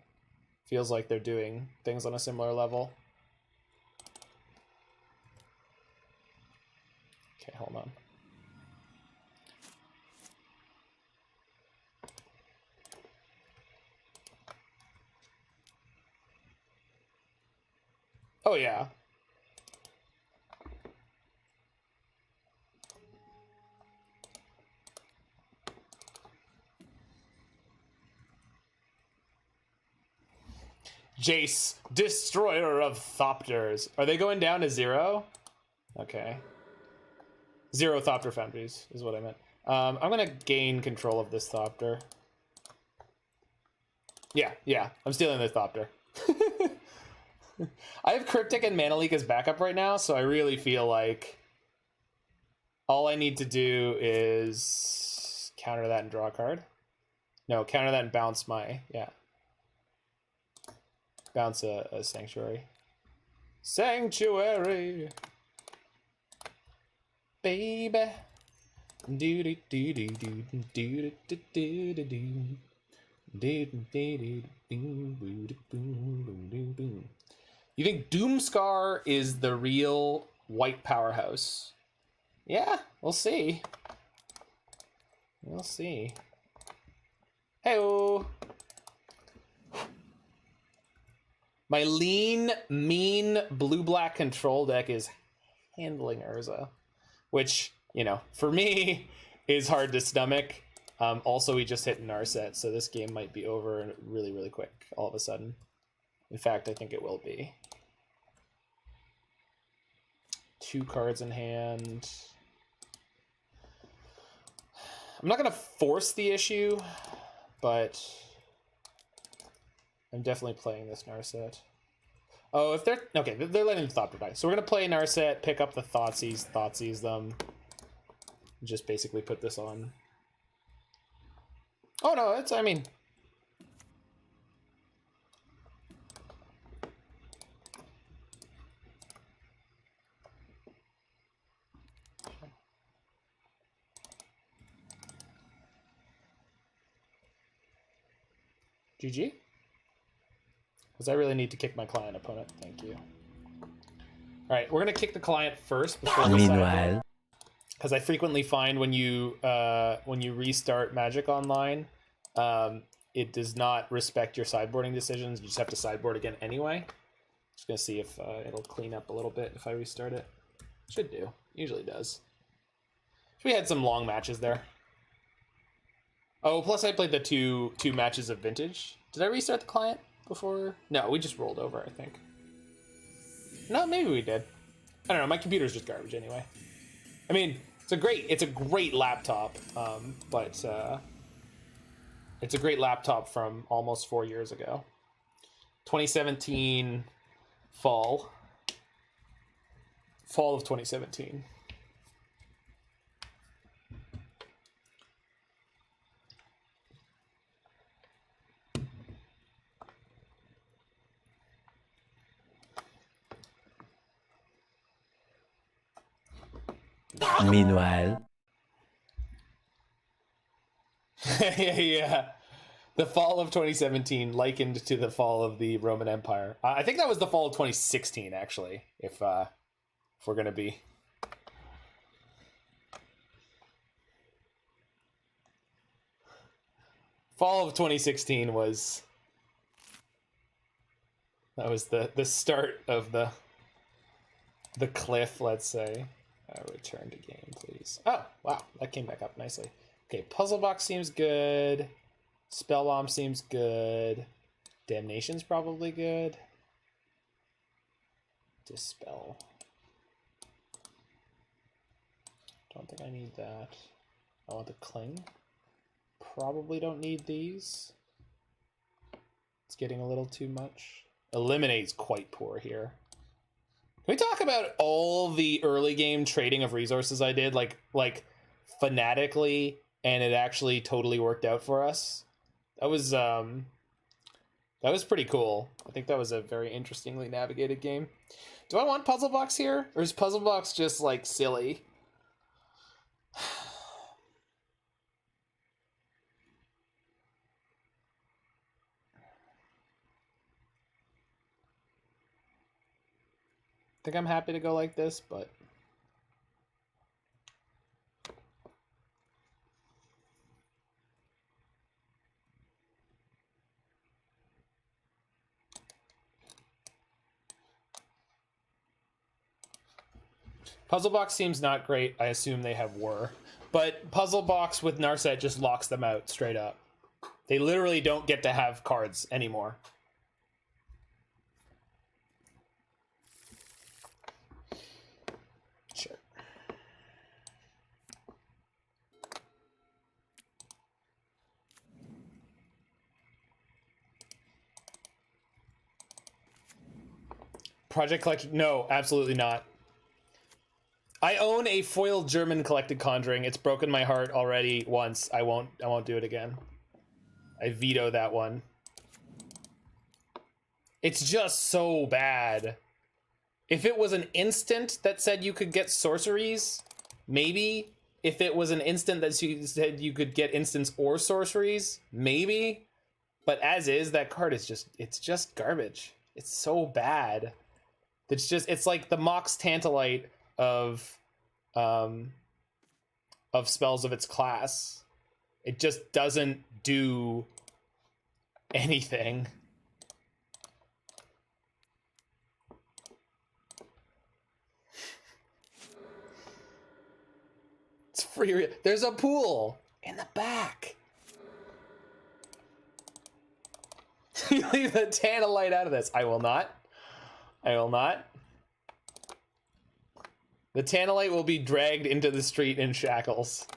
feels like they're doing things on a similar level. Okay, hold on. Oh, yeah. Jace, destroyer of Thopters. Are they going down to 0? Okay. 0 Thopter Foundries is what I meant. I'm going to gain control of this Thopter. Yeah. I'm stealing this Thopter. I have Cryptic and Mana Leak as backup right now, so I really feel like all I need to do is counter that and draw a card. No, counter that and bounce my... Yeah. Bounce a Sanctuary. Sanctuary! Baby. Do do do do do do do do do do. You think Doomscar is the real white powerhouse? Yeah, we'll see. We'll see. Hey-oh! My lean, mean, blue-black control deck is handling Urza, which, you know, for me, is hard to stomach. Also, we just hit Narset, so this game might be over really, really quick all of a sudden. In fact, I think it will be. 2 cards in hand. I'm not going to force the issue, but I'm definitely playing this Narset. Oh, if they're... Okay, they're letting the Thought die. So we're going to play Narset, pick up the Thoughtseize them. Just basically put this on. Oh, no, it's... I mean... GG? Because I really need to kick my client opponent. Thank you. Alright, we're going to kick the client first before we Meanwhile, because I frequently find when you restart Magic Online, it does not respect your sideboarding decisions. You just have to sideboard again anyway. Just going to see if it'll clean up a little bit if I restart it. Should do. Usually does. We had some long matches there. Oh, plus I played the two matches of Vintage. Did I restart the client before? No, we just rolled over, I think. No, maybe we did. I don't know. My computer's just garbage anyway. I mean, it's a great laptop, but it's a great laptop from almost 4 years ago. 2017 fall of 2017. meanwhile, Yeah. The fall of 2017 likened to the fall of the Roman Empire. I think that was the fall of 2016, actually, if we're going to be. Fall of 2016 was... That was the start of the cliff, let's say. Return to game, please. Oh, wow. That came back up nicely. Okay, Puzzle Box seems good. Spellbomb seems good. Damnation's probably good. Dispel. Don't think I need that. I want the Cling. Probably don't need these. It's getting a little too much. Eliminate's quite poor here. Can we talk about all the early game trading of resources I did, like fanatically, and it actually totally worked out for us? That was pretty cool. I think that was a very interestingly navigated game. Do I want Puzzle Box here, or is Puzzle Box just like silly? I think I'm happy to go like this, but Puzzle Box seems not great. I assume they have Whir, but Puzzle Box with Narset just locks them out straight up. They literally don't get to have cards anymore. Sure. Project collection? No, absolutely not. I own a foiled German collected Conjuring. It's broken my heart already once. I won't do it again. I veto that one. It's just so bad. If it was an instant that said you could get sorceries, maybe. If it was an instant that said you could get instants or sorceries, maybe. But as is, that card is it's just garbage. It's so bad. It's like the Mox Tantalite of spells of its class. It just doesn't do anything. It's free. There's a pool in the back. You leave the Tantalite out of this. I will not. I will not. The Tantalite will be dragged into the street in shackles.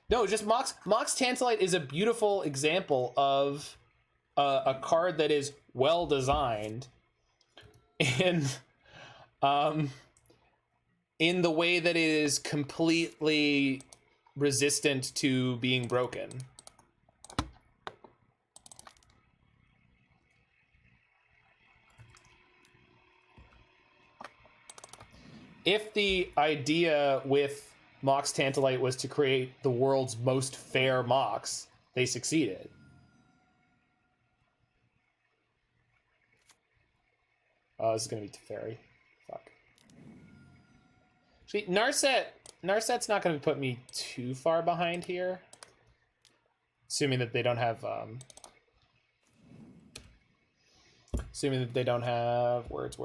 No, just Mox Tantalite is a beautiful example of a card that is well designed in the way that it is completely resistant to being broken. If the idea with Mox Tantalite was to create the world's most fair Mox, they succeeded. Oh, this is gonna be Teferi. Fuck. See, Narset's not gonna put me too far behind here. Assuming that they don't have words.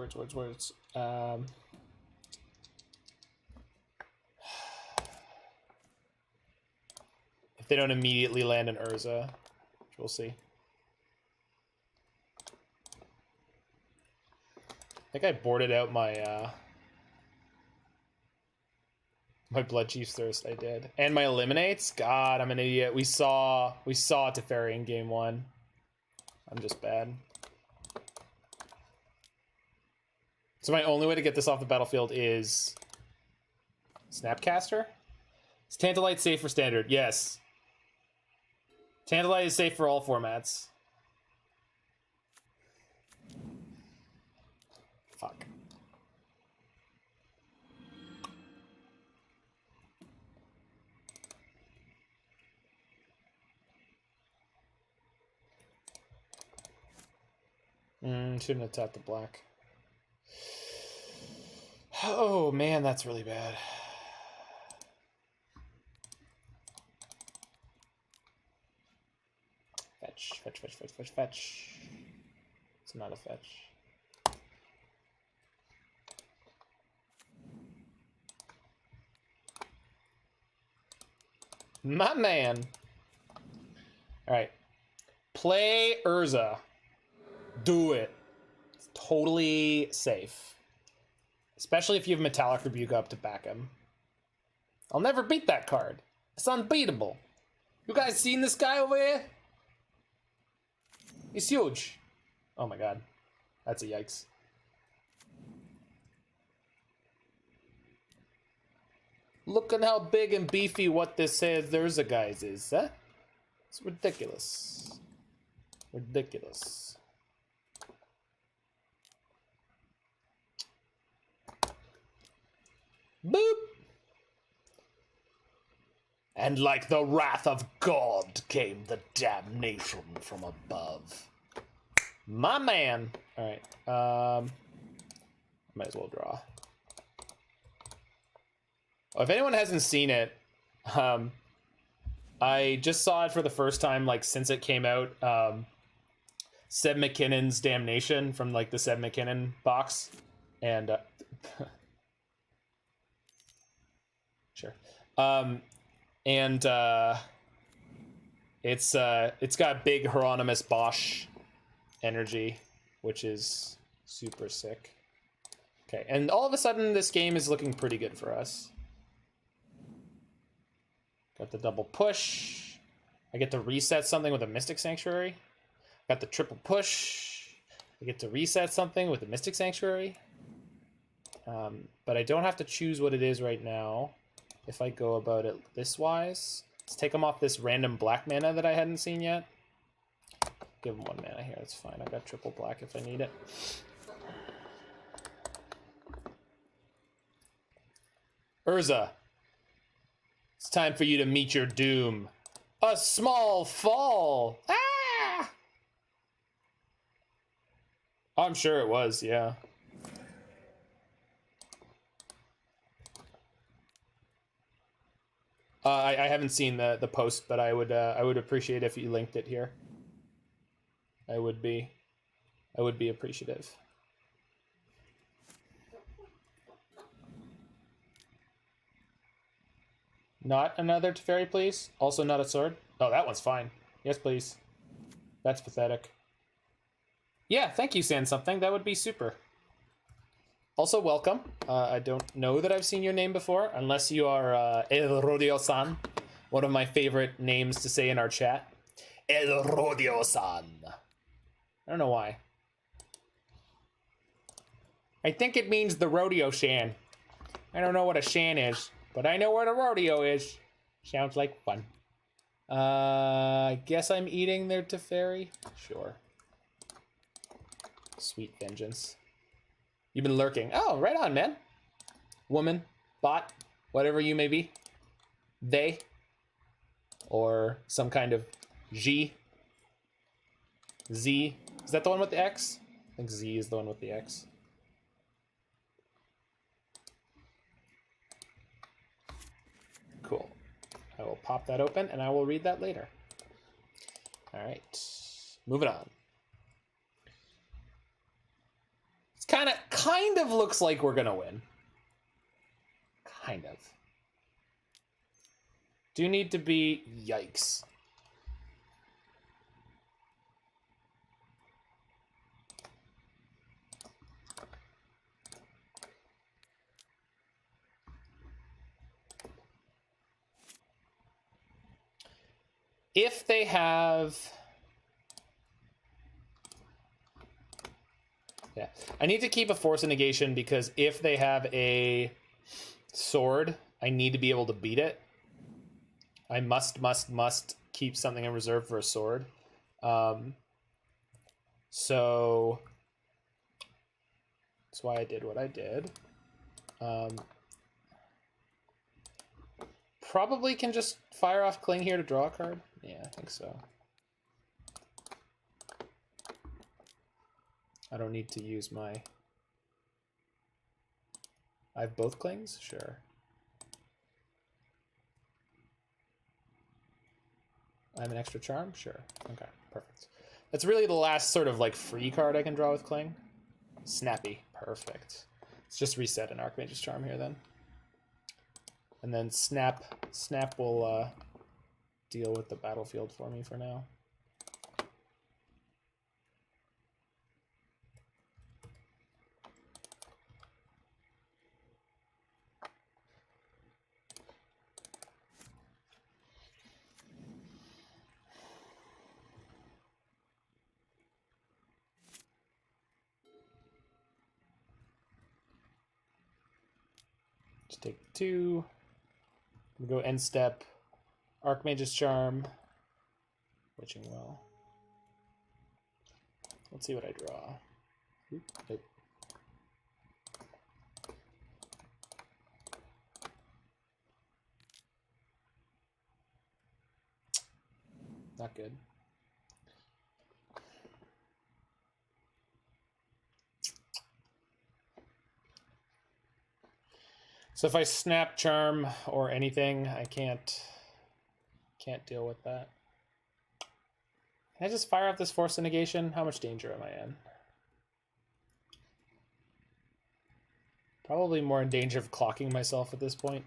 If they don't immediately land an Urza, which we'll see. I think I boarded out my my Bloodchief's Thirst. I did, and my Eliminates. God, I'm an idiot. We saw Teferi in game 1. I'm just bad. So my only way to get this off the battlefield is Snapcaster. Is Tantalite safe for standard? Yes. Tantalite is safe for all formats. Fuck. Shouldn't have tapped the black. Oh man, that's really bad. Fetch. It's not a fetch. My man. All right. Play Urza. Do it. It's totally safe. Especially if you have Metallic Rebuke up to back him. I'll never beat that card. It's unbeatable. You guys seen this guy over here? He's huge. Oh my god. That's a yikes. Look at how big and beefy what this says there's a guys is, huh? It's ridiculous. Ridiculous. Boop! And like the wrath of God came the damnation from above. My man. Alright. Might as well draw. Oh, if anyone hasn't seen it, I just saw it for the first time, like, since it came out. Seb McKinnon's Damnation from, like, the Seb McKinnon box. And, sure. And it's got big Hieronymus Bosch energy, which is super sick. Okay, and all of a sudden this game is looking pretty good for us. Got the double push. I get to reset something with a Mystic Sanctuary. Got the triple push. I get to reset something with a Mystic Sanctuary. But I don't have to choose what it is right now. If I go about it this wise, let's take him off this random black mana that I hadn't seen yet. Give him 1 mana here, that's fine. I got triple black if I need it. Urza, it's time for you to meet your doom. A small fall. Ah! I'm sure it was, yeah. I haven't seen the post, but I would appreciate if you linked it here. I would be appreciative. Not another Teferi, please. Also not a sword. Oh, that one's fine. Yes, please. That's pathetic. Yeah, thank you, Sand Something. That would be super. Also, welcome. I don't know that I've seen your name before, unless you are El Rodio-san, one of my favorite names to say in our chat. El Rodio-san. I don't know why. I think it means the rodeo shan. I don't know what a shan is, but I know where the rodeo is. Sounds like fun. I guess I'm eating their Teferi. Sure. Sweet vengeance. You've been lurking. Oh, right on, man. Woman, bot, whatever you may be. They. Or some kind of G. Z. Is that the one with the X? I think Z is the one with the X. Cool. I will pop that open and I will read that later. All right. Moving on. It's kind of looks like we're gonna win. Kind of. Do need to be yikes. If they have... Yeah, I need to keep a Force of Negation because if they have a sword, I need to be able to beat it. I must keep something in reserve for a sword. So that's why I did what I did. Probably can just fire off Cling here to draw a card. Yeah, I think so. I don't need to use my... I have both Clings? Sure. I have an extra charm? Sure. Okay, perfect. That's really the last sort of like free card I can draw with Cling. Snappy. Perfect. Let's just reset an Archmage's Charm here then. And then Snap will deal with the battlefield for me for now. Just take 2. Go end step, Archmage's Charm, Witching Well. Let's see what I draw. Oop, nope. Not good. So if I snap Charm or anything, I can't deal with that. Can I just fire off this Force of Negation? How much danger am I in? Probably more in danger of clocking myself at this point.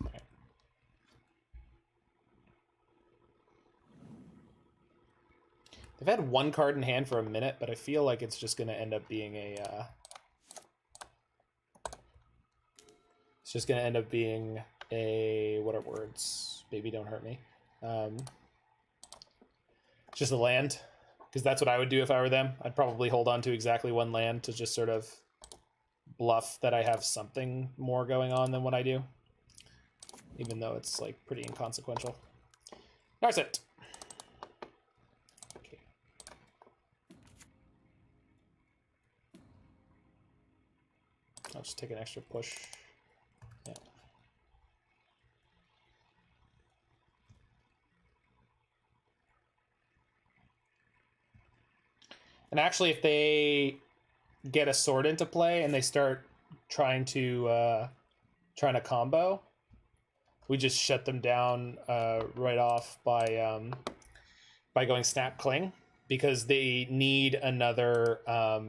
Okay. They've had one card in hand for a minute, but I feel like it's just going to end up being a... It's just going to end up being a... What are words? Baby, don't hurt me. Just a land. Because that's what I would do if I were them. I'd probably hold on to exactly one land to just sort of bluff that I have something more going on than what I do. Even though it's like pretty inconsequential. Narset. Okay. I'll just take an extra push. Yeah. And actually, if they get a sword into play and they start trying to combo, we just shut them down right off by going Snap Cling, because they need another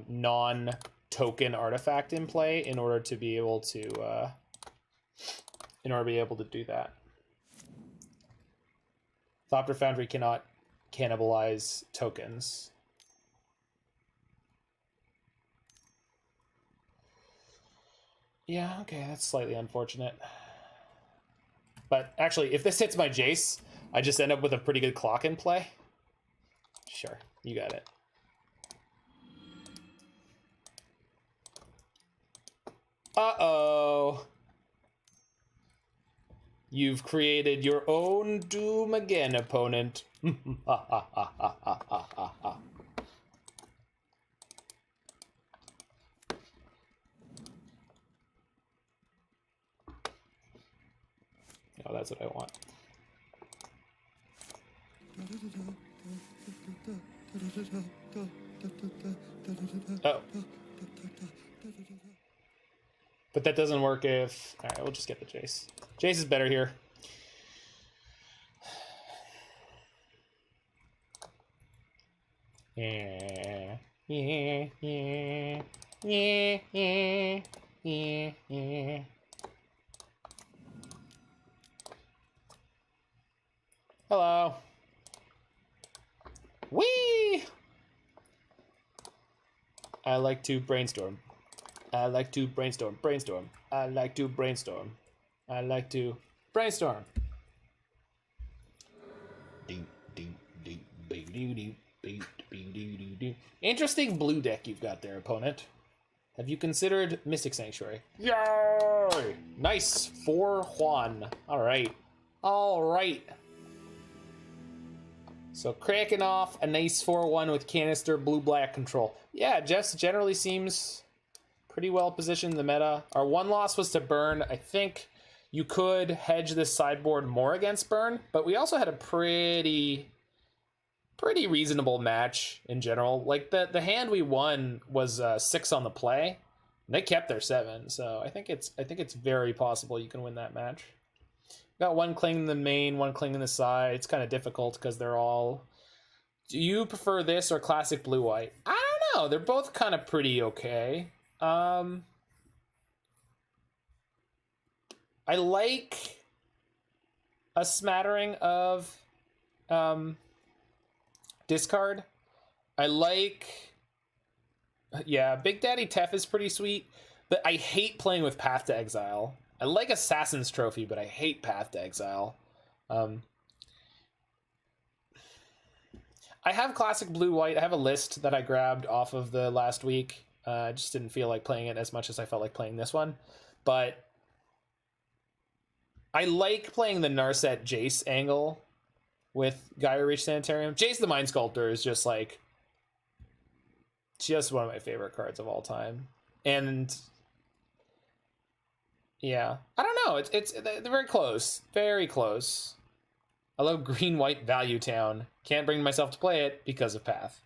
non-token artifact in play in order to be able to do that. Thopter Foundry cannot cannibalize tokens. Yeah, okay, that's slightly unfortunate. But actually, if this hits my Jace, I just end up with a pretty good clock in play. Sure, you got it. Uh-oh. You've created your own doom again, opponent. Oh, that's what I want. Oh. But that doesn't work if... Alright, we'll just get the Jace. Jace is better here. Yeah. Yeah. Yeah. Yeah. Yeah. Yeah. Yeah. Hello. Whee! I like to brainstorm. I like to brainstorm. Brainstorm. I like to brainstorm. I like to brainstorm. Interesting blue deck you've got there, opponent. Have you considered Mystic Sanctuary? Yay! Nice. 4 Juan. Alright. Alright. So cracking off a nice 4-1 with Kanister blue-black control. Yeah, Jess generally seems pretty well positioned in the meta. Our one loss was to burn. I think you could hedge this sideboard more against burn, but we also had a pretty reasonable match in general. Like the hand we won was 6 on the play. And they kept their 7, so I think it's very possible you can win that match. Got one cling in the main, one cling in the side. It's kind of difficult because they're all... Do you prefer this or classic blue-white? I don't know. They're both kind of pretty okay. I like a smattering of discard. I like... Yeah, Big Daddy Tef is pretty sweet, but I hate playing with Path to Exile. I like Assassin's Trophy, but I hate Path to Exile. I have classic blue-white. I have a list that I grabbed off of the last week. I just didn't feel like playing it as much as I felt like playing this one. But I like playing the Narset Jace angle with Geier Reach Sanitarium. Jace the Mind Sculptor is just like... just one of my favorite cards of all time. And... yeah, I don't know. They're very close, very close. I love green-white Value Town. Can't bring myself to play it because of Path.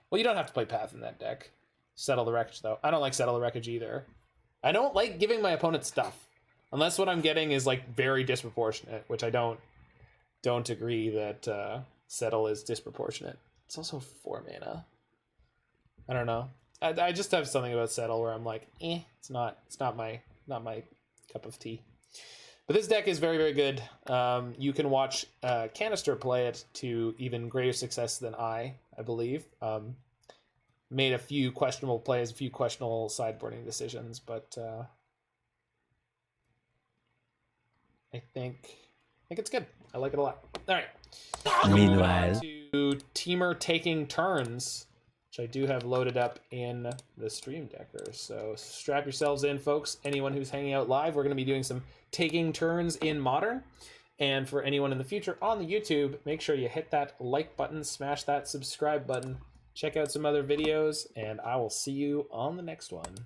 Well, you don't have to play Path in that deck. Settle the Wreckage, though. I don't like Settle the Wreckage either. I don't like giving my opponent stuff, unless what I'm getting is like very disproportionate, which I don't agree that Settle is disproportionate. It's also 4 mana. I don't know. I just have something about Settle where I'm like, it's not my cup of tea. But this deck is very, very good. You can watch Kanister play it to even greater success than I believe. Made a few questionable plays, a few questionable sideboarding decisions, but I think it's good. I like it a lot. All right. Meanwhile, to Teamer Taking Turns, which I do have loaded up in the Stream Decker. So strap yourselves in, folks. Anyone who's hanging out live, we're going to be doing some Taking Turns in Modern. And for anyone in the future on the YouTube, make sure you hit that like button, smash that subscribe button, check out some other videos, and I will see you on the next one.